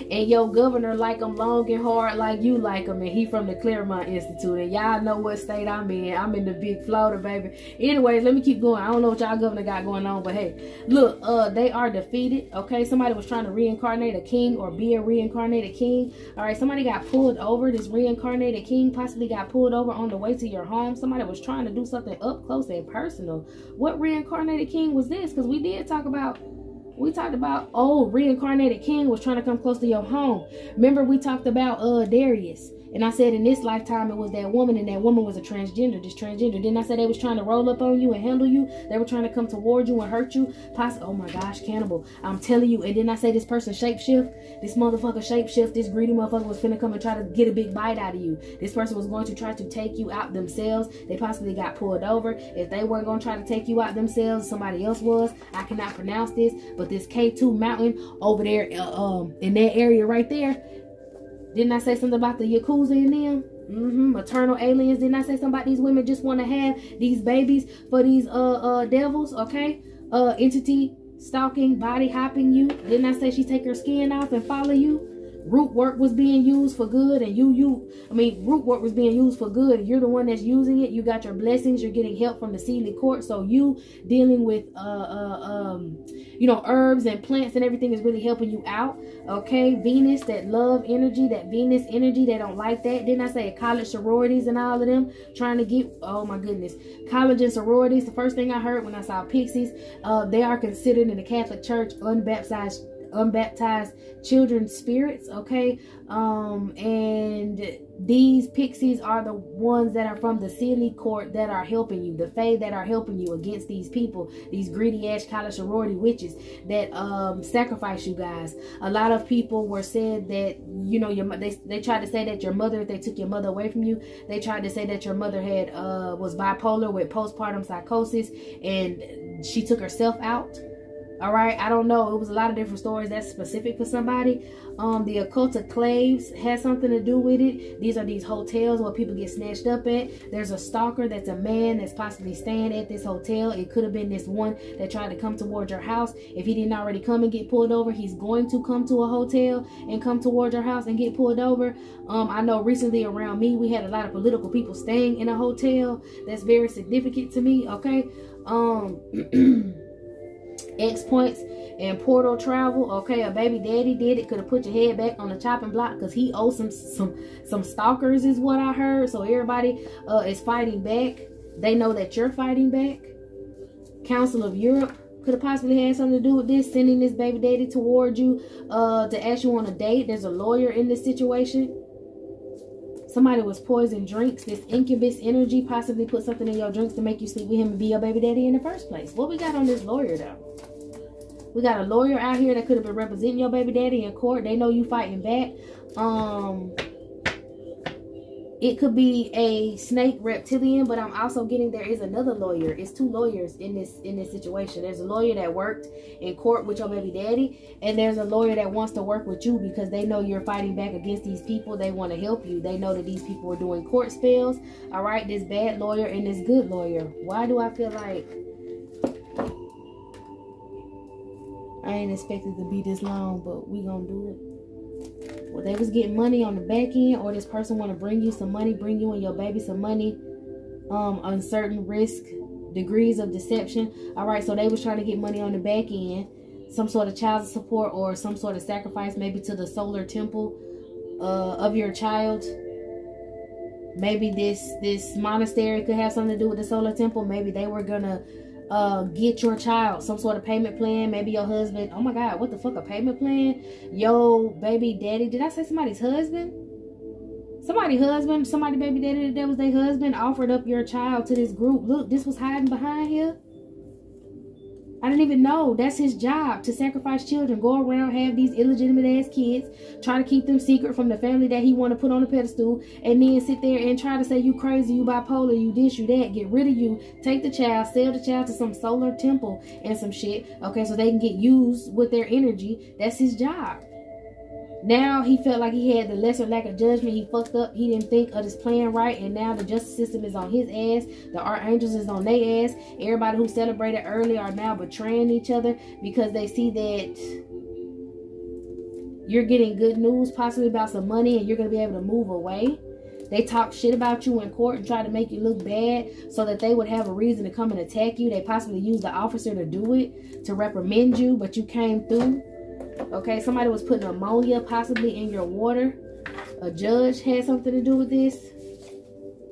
And your governor like them long and hard like you like them, and he from the Claremont Institute, and y'all know what state I'm in. I'm in the big Florida, baby. Anyways, let me keep going. I don't know what y'all governor got going on, but hey, look, they are defeated. Okay, somebody was trying to reincarnate a king or be a reincarnated king. All right, somebody got pulled over. This reincarnated king possibly got pulled over on the way to your home. Somebody was trying to do something up close and personal. What reincarnated king was this? Because we talked about, reincarnated king was trying to come close to your home. Remember we talked about Darius, and I said in this lifetime it was that woman, and that woman was a transgender. This transgender, didn't I say they was trying to roll up on you and handle you? They were trying to come toward you and hurt you. Oh my gosh, cannibal, I'm telling you. And didn't I say this person shapeshift? This motherfucker shapeshift. This greedy motherfucker was finna come and try to get a big bite out of you. This person was going to try to take you out themselves. They possibly got pulled over. If they weren't going to try to take you out themselves, somebody else was. I cannot pronounce this, but this K2 mountain over there in that area right there. Didn't I say something about the Yakuza in them? Maternal aliens. Didn't I say something about these women just want to have these babies for these devils? Okay, entity stalking, body hopping you. Didn't I say she take her skin off and follow you? Root work was being used for good, and root work was being used for good, and you're the one that's using it. You got your blessings. You're getting help from the seedly court. So you dealing with herbs and plants and everything is really helping you out. Okay, Venus, that love energy, that Venus energy, they don't like that. Didn't I say college sororities and all of them trying to get, oh my goodness, college and sororities? The first thing I heard when I saw pixies, they are considered in the Catholic Church unbaptized children's spirits. Okay, and these pixies are the ones that are from the seedly court that are helping you, the fae that are helping you against these people, these greedy ass college sorority witches that sacrifice you guys. A lot of people were said that, you know, they tried to say that your mother, if they took your mother away from you, they tried to say that your mother had was bipolar with postpartum psychosis and she took herself out. All right, I don't know. It was a lot of different stories that's specific for somebody. The occult claves has something to do with it. These are these hotels where people get snatched up at. There's a stalker that's a man that's possibly staying at this hotel. It could have been this one that tried to come towards your house. If he didn't already come and get pulled over, he's going to come to a hotel and come towards your house and get pulled over. I know recently around me, we had a lot of political people staying in a hotel. That's very significant to me. Okay. X points and portal travel. Okay, a baby daddy did it. Could have put your head back on the chopping block because he owes some stalkers is what I heard. So everybody is fighting back. They know that you're fighting back. Council of Europe could have possibly had something to do with this, sending this baby daddy toward you to ask you on a date. There's a lawyer in this situation. Somebody was poisoned drinks. This incubus energy possibly put something in your drinks to make you sleep with him and be your baby daddy in the first place. What we got on this lawyer though? We got a lawyer out here that could have been representing your baby daddy in court. They know you fighting back. It could be a snake reptilian, but I'm also getting there is another lawyer. It's two lawyers in this situation. There's a lawyer that worked in court with your baby daddy, and there's a lawyer that wants to work with you because they know you're fighting back against these people. They want to help you. They know that these people are doing court spells. All right, this bad lawyer and this good lawyer. Why do I feel like I ain't expected to be this long, but we gonna do it? Well, they was getting money on the back end, or this person want to bring you some money, bring you and your baby some money on certain risk degrees of deception. All right, so they was trying to get money on the back end, some sort of child support or some sort of sacrifice, maybe to the solar temple of your child. Maybe this monastery could have something to do with the solar temple. Maybe they were gonna get your child some sort of payment plan. Maybe your husband, oh my god, what the fuck, a payment plan? Yo baby daddy, did I say somebody's husband? Somebody's husband, somebody baby daddy that was their husband offered up your child to this group. Look, this was hiding behind here. I didn't even know. That's his job, to sacrifice children. Go around, have these illegitimate ass kids, try to keep them secret from the family that he want to put on a pedestal, and then sit there and try to say you crazy, you bipolar, you this, you that, get rid of you, take the child, sell the child to some solar temple and some shit, okay, so they can get used with their energy. That's his job. Now he felt like he had the lesser lack of judgment. He fucked up. He didn't think of his plan right. And now the justice system is on his ass. The archangels is on their ass. Everybody who celebrated early are now betraying each other because they see that you're getting good news, possibly about some money, and you're going to be able to move away. They talk shit about you in court and try to make you look bad so that they would have a reason to come and attack you. They possibly use the officer to do it, to reprimand you, but you came through. Okay, somebody was putting ammonia possibly in your water. A judge had something to do with this.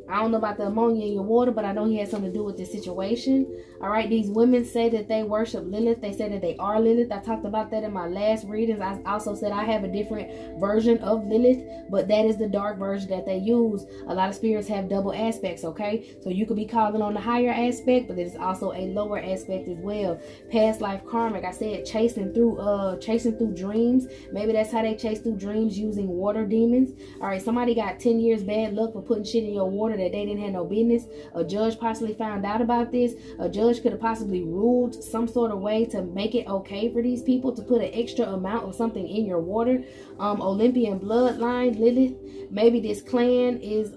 I don't know about the ammonia in your water, but I know he had something to do with this situation. All right, these women say that they worship Lilith. They say that they are Lilith. I talked about that in my last readings. I also said I have a different version of Lilith, but that is the dark version that they use. A lot of spirits have double aspects, okay? So you could be calling on the higher aspect, but there's also a lower aspect as well. Past life karma, like I said, chasing through dreams. Maybe that's how they chase through dreams, using water demons. All right, somebody got 10 years bad luck for putting shit in your water that they didn't have no business. A judge possibly found out about this. A judge could have possibly ruled some sort of way to make it okay for these people to put an extra amount of something in your water. Olympian bloodline, Lilith. Maybe this clan is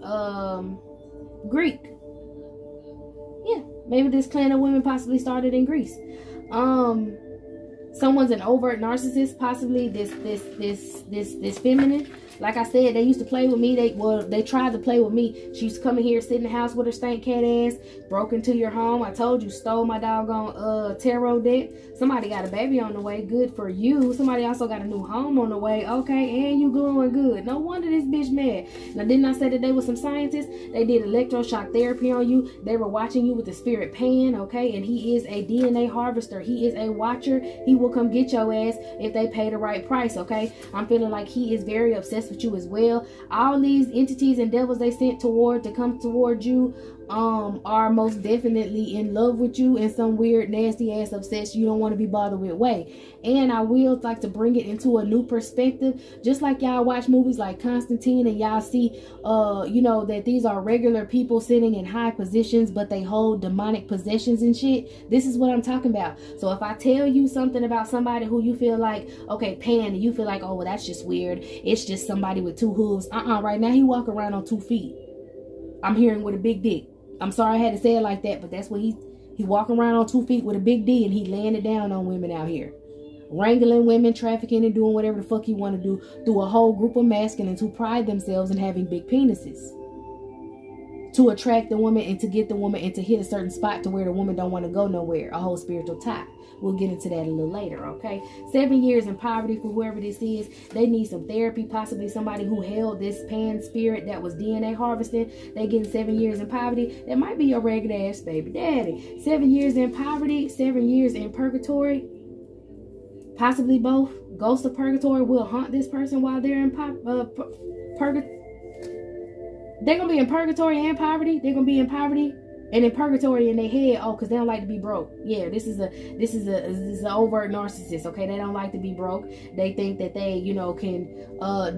Greek. Yeah, maybe this clan of women possibly started in Greece. Someone's an overt narcissist, possibly this feminine. Like I said, they used to play with me. They tried to play with me. She used to come in here, sit in the house with her stank cat ass, broke into your home. I told you, stole my doggone tarot deck. Somebody got a baby on the way. Good for you. Somebody also got a new home on the way. Okay, and you glowing good. No wonder this bitch mad. Now, didn't I say that they were some scientists? They did electroshock therapy on you. They were watching you with the spirit pan, okay? And he is a DNA harvester. He is a watcher. He will come get your ass if they pay the right price, okay? I'm feeling like he is very obsessed with you as well. All these entities and devils they sent to come toward you are most definitely in love with you in some weird nasty ass obsessed you don't want to be bothered with way. And I will like to bring it into a new perspective, just like y'all watch movies like Constantine and y'all see you know that these are regular people sitting in high positions but they hold demonic possessions and shit. This is what I'm talking about. So if I tell you something about somebody who you feel like, okay, Pan, and you feel like, oh well, that's just weird, it's just somebody with 2 hooves. Right now he walk around on 2 feet. I'm hearing with a big dick. I'm sorry I had to say it like that, but that's what he walking around on 2 feet with a big D, and he laying it down on women out here. Wrangling women, trafficking, and doing whatever the fuck he want to do through a whole group of masculines who pride themselves in having big penises. To attract the woman and to get the woman and to hit a certain spot to where the woman don't want to go nowhere. A whole spiritual tie. We'll get into that a little later, okay? 7 years in poverty for whoever this is. They need some therapy. Possibly somebody who held this pan spirit that was DNA harvesting. They getting 7 years in poverty. That might be your regular ass baby daddy. 7 years in poverty. 7 years in purgatory. Possibly both. Ghosts of purgatory will haunt this person while they're in purgatory. They're going to be in purgatory and poverty. They're going to be in poverty and in purgatory in their head. Oh, because they don't like to be broke. Yeah, this is an overt narcissist, okay? They don't like to be broke. They think that they, you know, can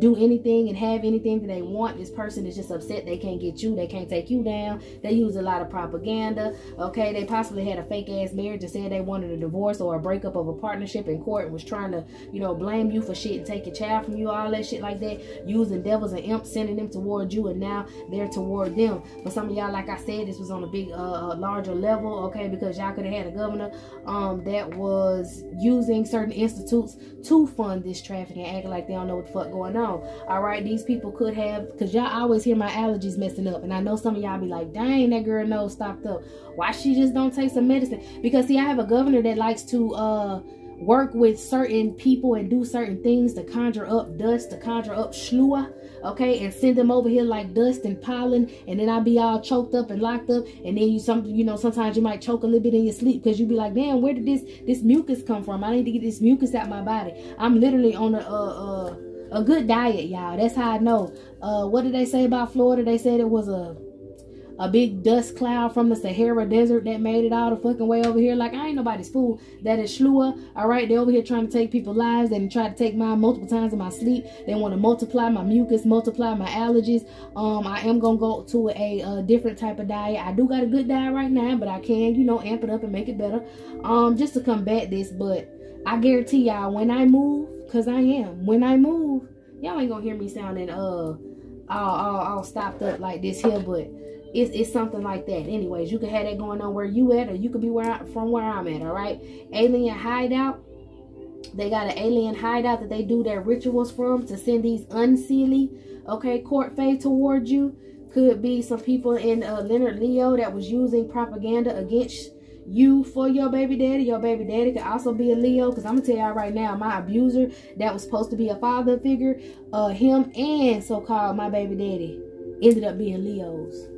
do anything and have anything that they want. This person is just upset they can't get you. They can't take you down. They use a lot of propaganda, okay? They possibly had a fake-ass marriage and said they wanted a divorce or a breakup of a partnership in court and was trying to, you know, blame you for shit and take your child from you, all that shit like that. Using devils and imps, sending them toward you, and now they're toward them. But some of y'all, like I said, this was on a big larger level, okay, because y'all could have had a governor that was using certain institutes to fund this trafficking, acting like they don't know what the fuck going on. All right, these people could have, because y'all always hear my allergies messing up, and I know some of y'all be like, dang, that girl nose stopped up. Why she just don't take some medicine? Because see, I have a governor that likes to work with certain people and do certain things to conjure up dust, to conjure up shlua, okay, and send them over here like dust and pollen, and then I'll be all choked up and locked up, and then sometimes you might choke a little bit in your sleep because you be like, damn, where did this mucus come from? I need to get this mucus out my body. I'm literally on a good diet, y'all. That's how I know. What did they say about Florida? They said it was a big dust cloud from the Sahara Desert that made it all the fucking way over here. Like, I ain't nobody's fool. That is Shlua. All right, they over here trying to take people's lives. They try to take mine multiple times in my sleep. They want to multiply my mucus, multiply my allergies. I am gonna go to a different type of diet. I do got a good diet right now, but I can, you know, amp it up and make it better, just to combat this. But I guarantee y'all, when I move, because I am, when I move, y'all ain't gonna hear me sounding all stopped up like this here, but it's something like that. Anyways, you can have that going on where you at, or you could be from where I'm at. All right, alien hideout. They got an alien hideout that they do their rituals from to send these unseelie, okay, court fae towards you. Could be some people in Leonard Leo that was using propaganda against you for your baby daddy. Your baby daddy could also be a Leo, because I'm gonna tell y'all right now, my abuser that was supposed to be a father figure, him and so-called my baby daddy ended up being Leos.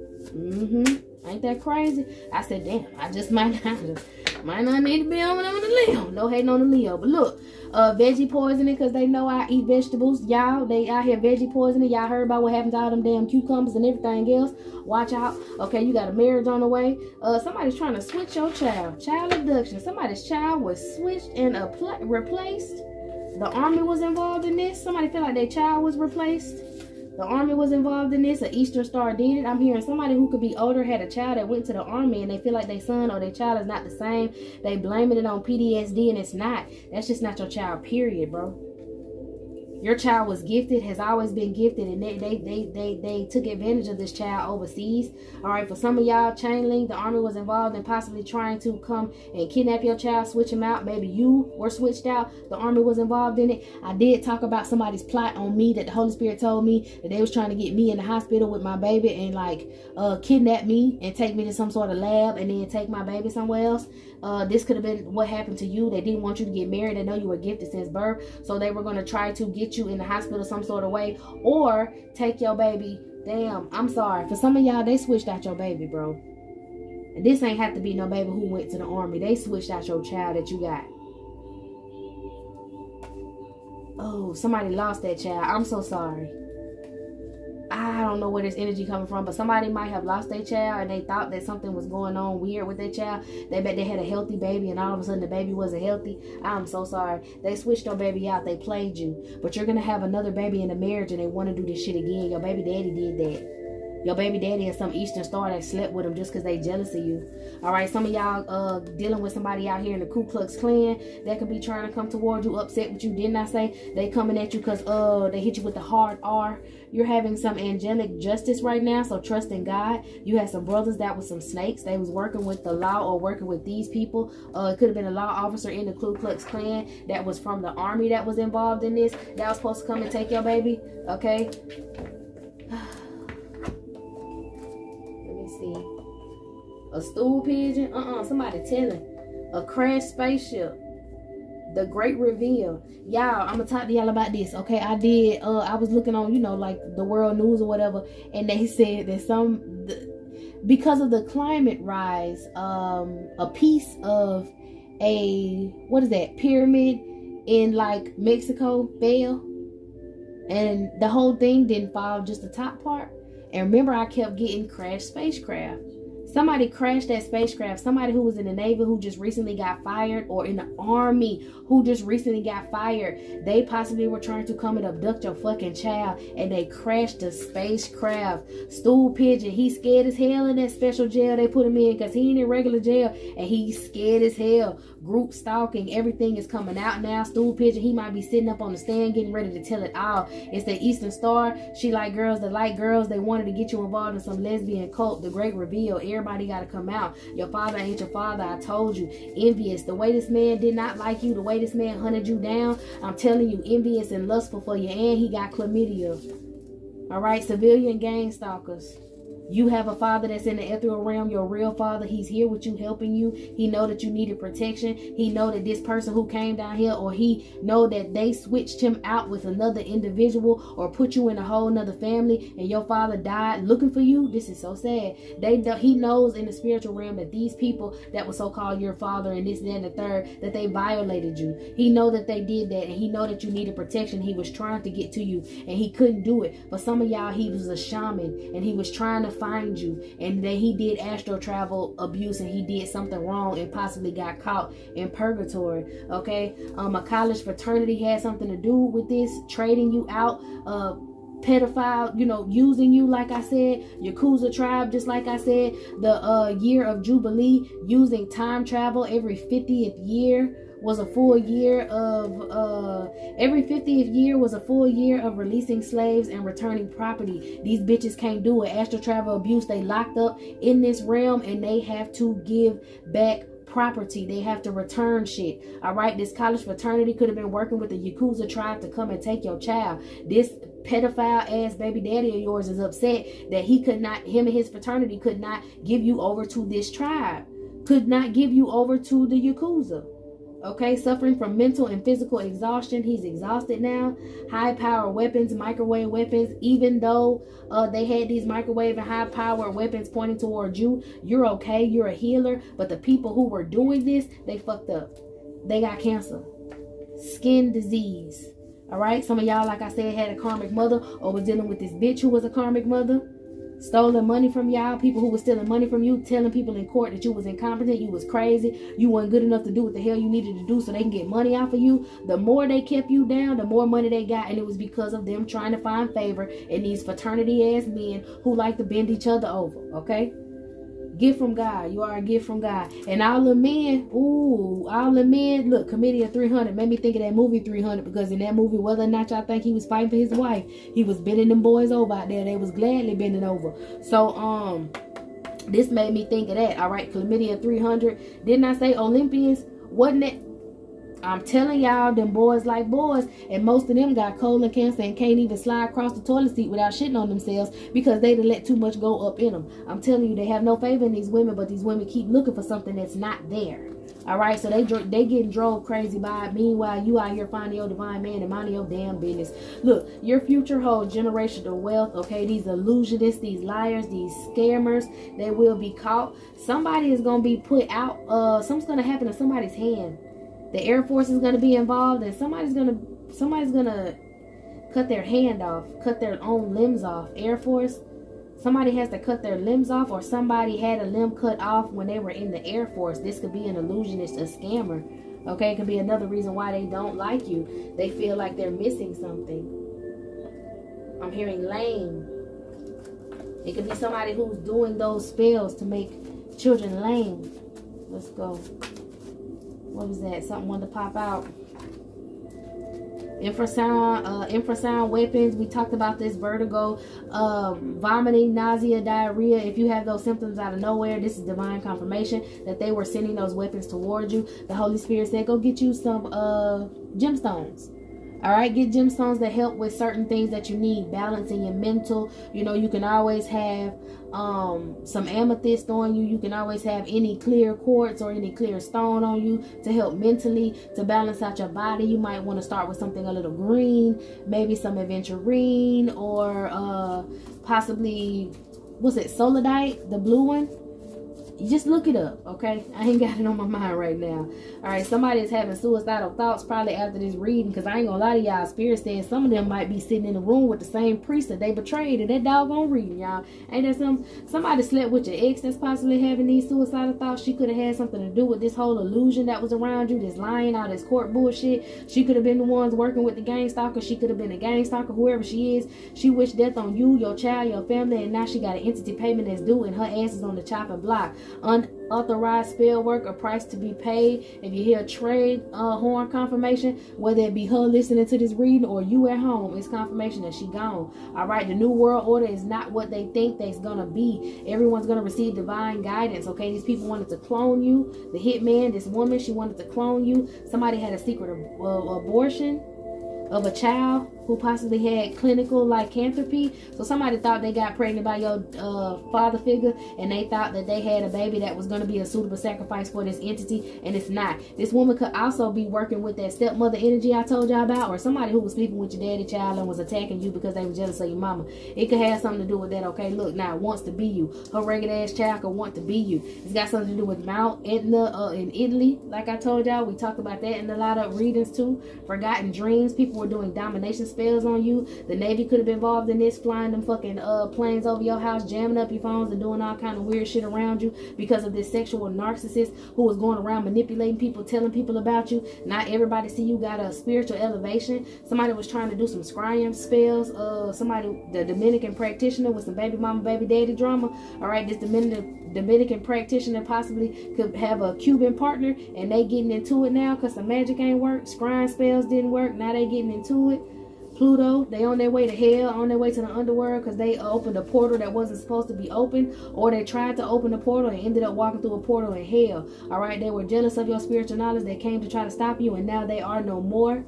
Ain't that crazy? I said, damn, I just might not need to be on the Leo. No hating on the Leo. But look, veggie poisoning, because they know I eat vegetables. Y'all, they out here veggie poisoning. Y'all heard about what happened to all them damn cucumbers and everything else. Watch out. Okay, you got a marriage on the way. Somebody's trying to switch your child. Child abduction. Somebody's child was switched and replaced. The army was involved in this. Somebody feel like their child was replaced. The army was involved in this. An Eastern Star did it. I'm hearing somebody who could be older had a child that went to the army and they feel like their son or their child is not the same. They blaming it on PTSD and it's not. That's just not your child, period, bro. Your child was gifted, has always been gifted, and they took advantage of this child overseas. All right, for some of y'all, chain link, the army was involved in possibly trying to come and kidnap your child, switch him out. Maybe you were switched out. The army was involved in it. I did talk about somebody's plot on me, that the Holy Spirit told me that they was trying to get me in the hospital with my baby and like kidnap me and take me to some sort of lab and then take my baby somewhere else. This could have been what happened to you. They didn't want you to get married. They know you were gifted since birth, so they were going to try to get you in the hospital some sort of way or take your baby. Damn, I'm sorry. For some of y'all, they switched out your baby, bro. And this ain't have to be no baby who went to the army. They switched out your child that you got. Oh, somebody lost that child. I'm so sorry. I don't know where this energy coming from, but somebody might have lost their child and they thought that something was going on weird with their child. They bet they had a healthy baby and all of a sudden the baby wasn't healthy. I'm so sorry. They switched your baby out. They played you. But you're going to have another baby in the marriage and they want to do this shit again. Your baby daddy did that. Your baby daddy is some Eastern Star that slept with him just because they jealous of you. All right, some of y'all dealing with somebody out here in the Ku Klux Klan that could be trying to come toward you, upset with you. Didn't I say they coming at you because they hit you with the hard R? You're having some angelic justice right now, so trust in God. You had some brothers that was some snakes. They was working with the law or working with these people. It could have been a law officer in the Ku Klux Klan that was from the army that was involved in this. That was supposed to come and take your baby, okay? See, a stool pigeon, somebody telling, a crashed spaceship, the great reveal. Y'all, I'm gonna talk to y'all about this, okay? I was looking on, like the world news or whatever, and they said that because of the climate rise, a piece of pyramid in like Mexico fell, and the whole thing didn't fall, just the top part. And remember, I kept getting crashed spacecraft. Somebody crashed that spacecraft. Somebody who was in the Navy who just recently got fired, or in the Army who just recently got fired. They possibly were trying to come and abduct your fucking child, and they crashed the spacecraft. Stool pigeon, he's scared as hell in that special jail they put him in, because he ain't in regular jail, and he's scared as hell. Group stalking, everything is coming out now. Stool pigeon, he might be sitting up on the stand getting ready to tell it all. It's the Eastern Star. She like girls that like girls. They wanted to get you involved in some lesbian cult. The great reveal. Everybody got to come out. Your father ain't your father. I told you. Envious. The way this man did not like you, the way this man hunted you down, I'm telling you, envious and lustful for you. And he got chlamydia. All right, civilian gang stalkers. You have a father that's in the ethereal realm, your real father. He's here with you, helping you. He know that you needed protection. He know that this person who came down here, or he know that they switched him out with another individual or put you in a whole nother family, and your father died looking for you. This is so sad. He knows in the spiritual realm that these people that were so-called your father and this, that, and the third, that they violated you. He know that they did that, and he know that you needed protection. He was trying to get to you, and he couldn't do it. For some of y'all, he was a shaman, and he was trying to find you, and then he did astral travel abuse, and he did something wrong and possibly got caught in purgatory. Okay, a college fraternity had something to do with this, trading you out, pedophile, using you, like I said. Yakuza tribe, just like I said, the year of Jubilee, using time travel. Every 50th year was a full year of every 50th year was a full year of releasing slaves and returning property. These bitches can't do it. Astral travel abuse, they locked up in this realm, and they have to give back property. They have to return shit. All right, this college fraternity could have been working with the Yakuza tribe to come and take your child. This pedophile ass baby daddy of yours is upset that him and his fraternity could not give you over to this tribe, could not give you over to the Yakuza. Okay, suffering from mental and physical exhaustion. He's exhausted now. High power weapons, microwave weapons. Even though they had these microwave and high power weapons pointing towards you, you're okay. You're a healer. But the people who were doing this, they fucked up. They got cancer, skin disease. All right, some of y'all, like I said, had a karmic mother, or was dealing with this bitch who was a karmic mother. Stolen money from y'all, people who were stealing money from you, telling people in court that you was incompetent, you was crazy, you weren't good enough to do what the hell you needed to do so they can get money off of you. The more they kept you down, the more money they got, and it was because of them trying to find favor in these fraternity ass men who like to bend each other over. Okay, Gift from God. You are a gift from God. And all the men, all the men, look, Committee of 300 made me think of that movie 300, because in that movie, whether or not y'all think he was fighting for his wife, he was bending them boys over out there. They was gladly bending over. So, this made me think of that. All right, Chlamydia 300. Didn't I say Olympians? Wasn't it? I'm telling y'all, them boys like boys, and most of them got colon cancer and can't even slide across the toilet seat without shitting on themselves because they done let too much go up in them. I'm telling you, they have no favor in these women, but these women keep looking for something that's not there. All right, so they getting drove crazy by it. Meanwhile, you out here finding your divine man and minding your damn business. Look, your future holds generational wealth. Okay, these illusionists, these liars, these scammers, they will be caught. Somebody is gonna be put out. Something's gonna happen to somebody's hand. The Air Force is going to be involved, and somebody's gonna cut their hand off, cut their own limbs off. Air Force, somebody has to cut their limbs off, or somebody had a limb cut off when they were in the Air Force. This could be an illusionist, a scammer. Okay, it could be another reason why they don't like you. They feel like they're missing something. I'm hearing lame. It could be somebody who's doing those spells to make children lame. Let's go. What was that? Something wanted to pop out. Infrasound weapons. We talked about this. Vertigo, vomiting, nausea, diarrhea. If you have those symptoms out of nowhere, this is divine confirmation that they were sending those weapons towards you. The Holy Spirit said, go get you some gemstones. All right, get gemstones that help with certain things that you need, balancing your mental. You know, you can always have some amethyst on you. You can always have any clear quartz or any clear stone on you to help mentally, to balance out your body. You might want to start with something a little green, maybe some aventurine, or possibly, what's it, solidite, the blue one. You just look it up, okay? I ain't got it on my mind right now. All right, somebody is having suicidal thoughts probably after this reading, because I ain't gonna lie to y'all. Spirit says some of them might be sitting in the room with the same priest that they betrayed in that doggone reading, y'all. Ain't that somebody slept with your ex that's possibly having these suicidal thoughts? She could have had something to do with this whole illusion that was around you, this lying, all this court bullshit. She could have been the ones working with the gang stalker. She could have been a gang stalker, whoever she is. She wished death on you, your child, your family, and now she got an entity payment that's due, and her ass is on the chopping block. Unauthorized spell work, a price to be paid. If you hear a trade horn confirmation, whether it be her listening to this reading or you at home, it's confirmation that she gone. All right, the new world order is not what they think they's gonna be. Everyone's gonna receive divine guidance. Okay, these people wanted to clone you. The hitman, this woman, she wanted to clone you. Somebody had a secret abortion of a child who possibly had clinical lycanthropy. So somebody thought they got pregnant by your father figure, and they thought that they had a baby that was going to be a suitable sacrifice for this entity, and it's not. This woman could also be working with that stepmother energy I told y'all about, or somebody who was sleeping with your daddy child and was attacking you because they were jealous of your mama. It could have something to do with that. Okay, look, now it wants to be you. Her regular ass child could want to be you. It's got something to do with Mount Etna in Italy. Like I told y'all, we talked about that in a lot of readings too. Forgotten dreams. People were doing domination spells on you. The Navy could have been involved in this, flying them fucking planes over your house, jamming up your phones and doing all kind of weird shit around you because of this sexual narcissist who was going around manipulating people, telling people about you. Not everybody see you got a spiritual elevation. Somebody was trying to do some scrying spells. The Dominican practitioner with some baby mama, baby daddy drama. All right, this Dominican practitioner possibly could have a Cuban partner, and they getting into it now because the magic ain't work. Scrying spells didn't work. Now they getting into it. Pluto, they on their way to hell, on their way to the underworld because they opened a portal that wasn't supposed to be open, or they tried to open the portal and ended up walking through a portal in hell. All right, they were jealous of your spiritual knowledge. They came to try to stop you, and now they are no more.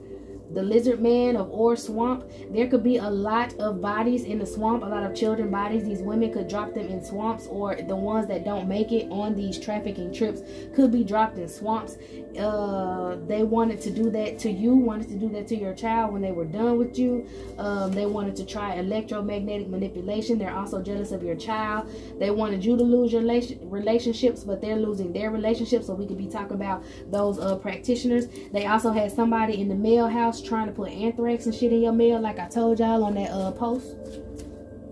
The lizard man of Ore Swamp. There could be a lot of bodies in the swamp, a lot of children bodies. These women could drop them in swamps, or the ones that don't make it on these trafficking trips could be dropped in swamps. They wanted to do that to you, wanted to do that to your child when they were done with you. They wanted to try electromagnetic manipulation. They're also jealous of your child. They wanted you to lose your relationships, but they're losing their relationships. So we could be talking about those practitioners. They also had somebody in the mail house trying to put anthrax and shit in your mail, like I told y'all on that post.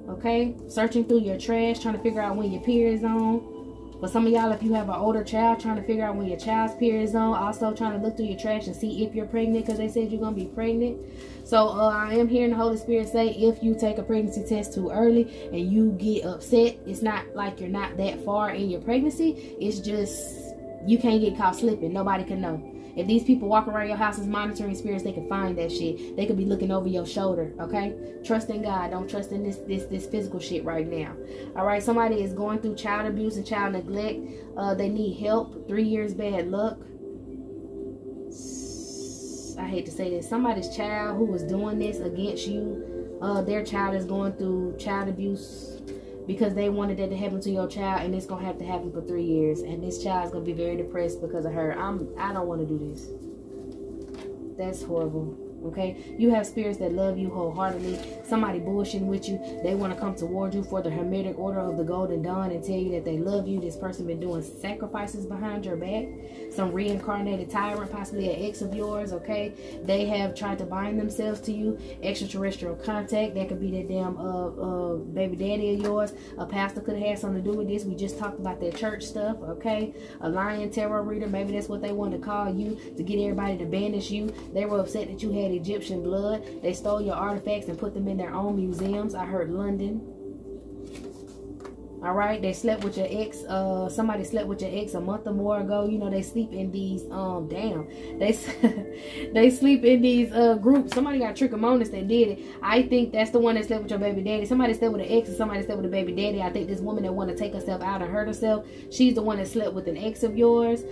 Okay, searching through your trash, trying to figure out when your period is on. For some of y'all, if you have an older child, trying to figure out when your child's period is on. Also trying to look through your trash and see if you're pregnant, because they said you're going to be pregnant. So I am hearing the Holy Spirit say, if you take a pregnancy test too early and you get upset, it's not like you're not that far in your pregnancy. It's just you can't get caught slipping. Nobody can know. If these people walk around your house as monitoring spirits, they can find that shit. They could be looking over your shoulder, okay? Trust in God. Don't trust in this physical shit right now. All right, somebody is going through child abuse and child neglect. They need help. 3 years bad luck. I hate to say this. Somebody's child who was doing this against you, their child is going through child abuse because they wanted that to happen to your child, and it's gonna have to happen for 3 years, and this child's gonna be very depressed because of her. I don't want to do this. That's horrible. Okay, you have spirits that love you wholeheartedly. Somebody bullshitting with you. They want to come toward you for the Hermetic Order of the Golden Dawn and tell you that they love you. This person been doing sacrifices behind your back. Some reincarnated tyrant, possibly an ex of yours. Okay, they have tried to bind themselves to you. Extraterrestrial contact. That could be that damn baby daddy of yours. A pastor could have had something to do with this. We just talked about that church stuff. Okay, a lion tarot reader. Maybe that's what they wanted to call you to get everybody to banish you. They were upset that you had Egyptian blood. They stole your artifacts and put them in their own museums. I heard London. All right, they slept with your ex. Somebody slept with your ex a month or more ago. You know, they sleep in these they sleep in these groups. Somebody got trichomonas that did it. I think that's the one that slept with your baby daddy. Somebody slept with an ex and somebody slept with a baby daddy. I think this woman that want to take herself out and hurt herself, she's the one that slept with an ex of yours.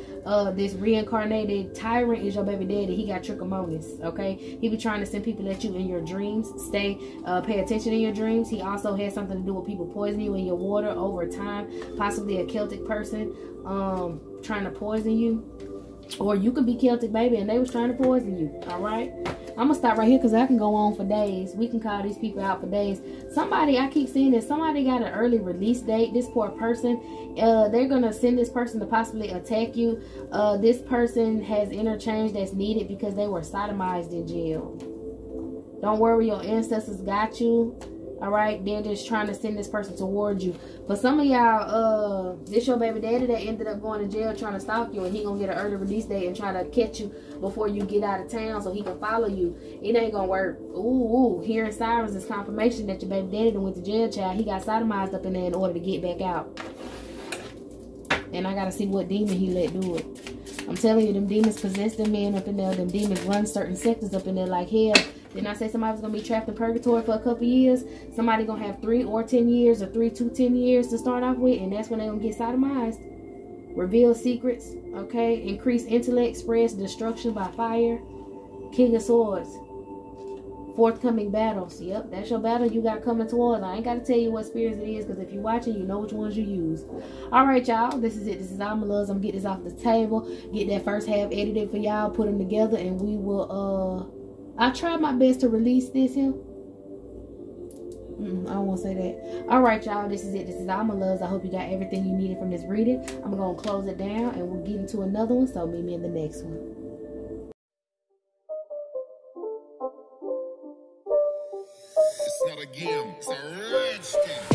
This reincarnated tyrant is your baby daddy. He got trichomonas. Okay, he be trying to send people at you in your dreams. Pay attention in your dreams. He also has something to do with people poisoning you in your water over time, possibly a Celtic person trying to poison you, or you could be Celtic, baby, and they was trying to poison you. All right, I'm gonna stop right here because I can go on for days. We can call these people out for days. Somebody, I keep seeing this, somebody got an early release date. This poor person, they're gonna send this person to possibly attack you. This person has interchange that's needed because they were sodomized in jail. Don't worry, your ancestors got you. All right, they're just trying to send this person towards you. For some of y'all, this your baby daddy that ended up going to jail trying to stalk you, and he gonna get an early release date and try to catch you before you get out of town so he can follow you. It ain't gonna work. Ooh, hearing sirens is confirmation that your baby daddy that went to jail, child. He got sodomized up in there in order to get back out. And I gotta see what demon he let do it. I'm telling you, them demons possess them men up in there. Them demons run certain sectors up in there like hell. Didn't I say somebody was going to be trapped in purgatory for a couple years? Somebody going to have 3 or 10 years or 3 to 10 years to start off with. And that's when they're going to get sodomized. Reveal secrets. Okay. Increase intellect. Spreads destruction by fire. King of Swords. Forthcoming battles. Yep. That's your battle you got coming towards. I ain't got to tell you what spirits it is, because if you're watching, you know which ones you use. All right, y'all. This is it. This is all my loves. I'm going to get this off the table. Get that first half edited for y'all. Put them together. And we will... I tried my best to release this here. I don't want to say that. All right, y'all. This is it. This is all my loves. I hope you got everything you needed from this reading. I'm going to close it down and we'll get into another one. So meet me in the next one. It's not a game. It's a rich thing.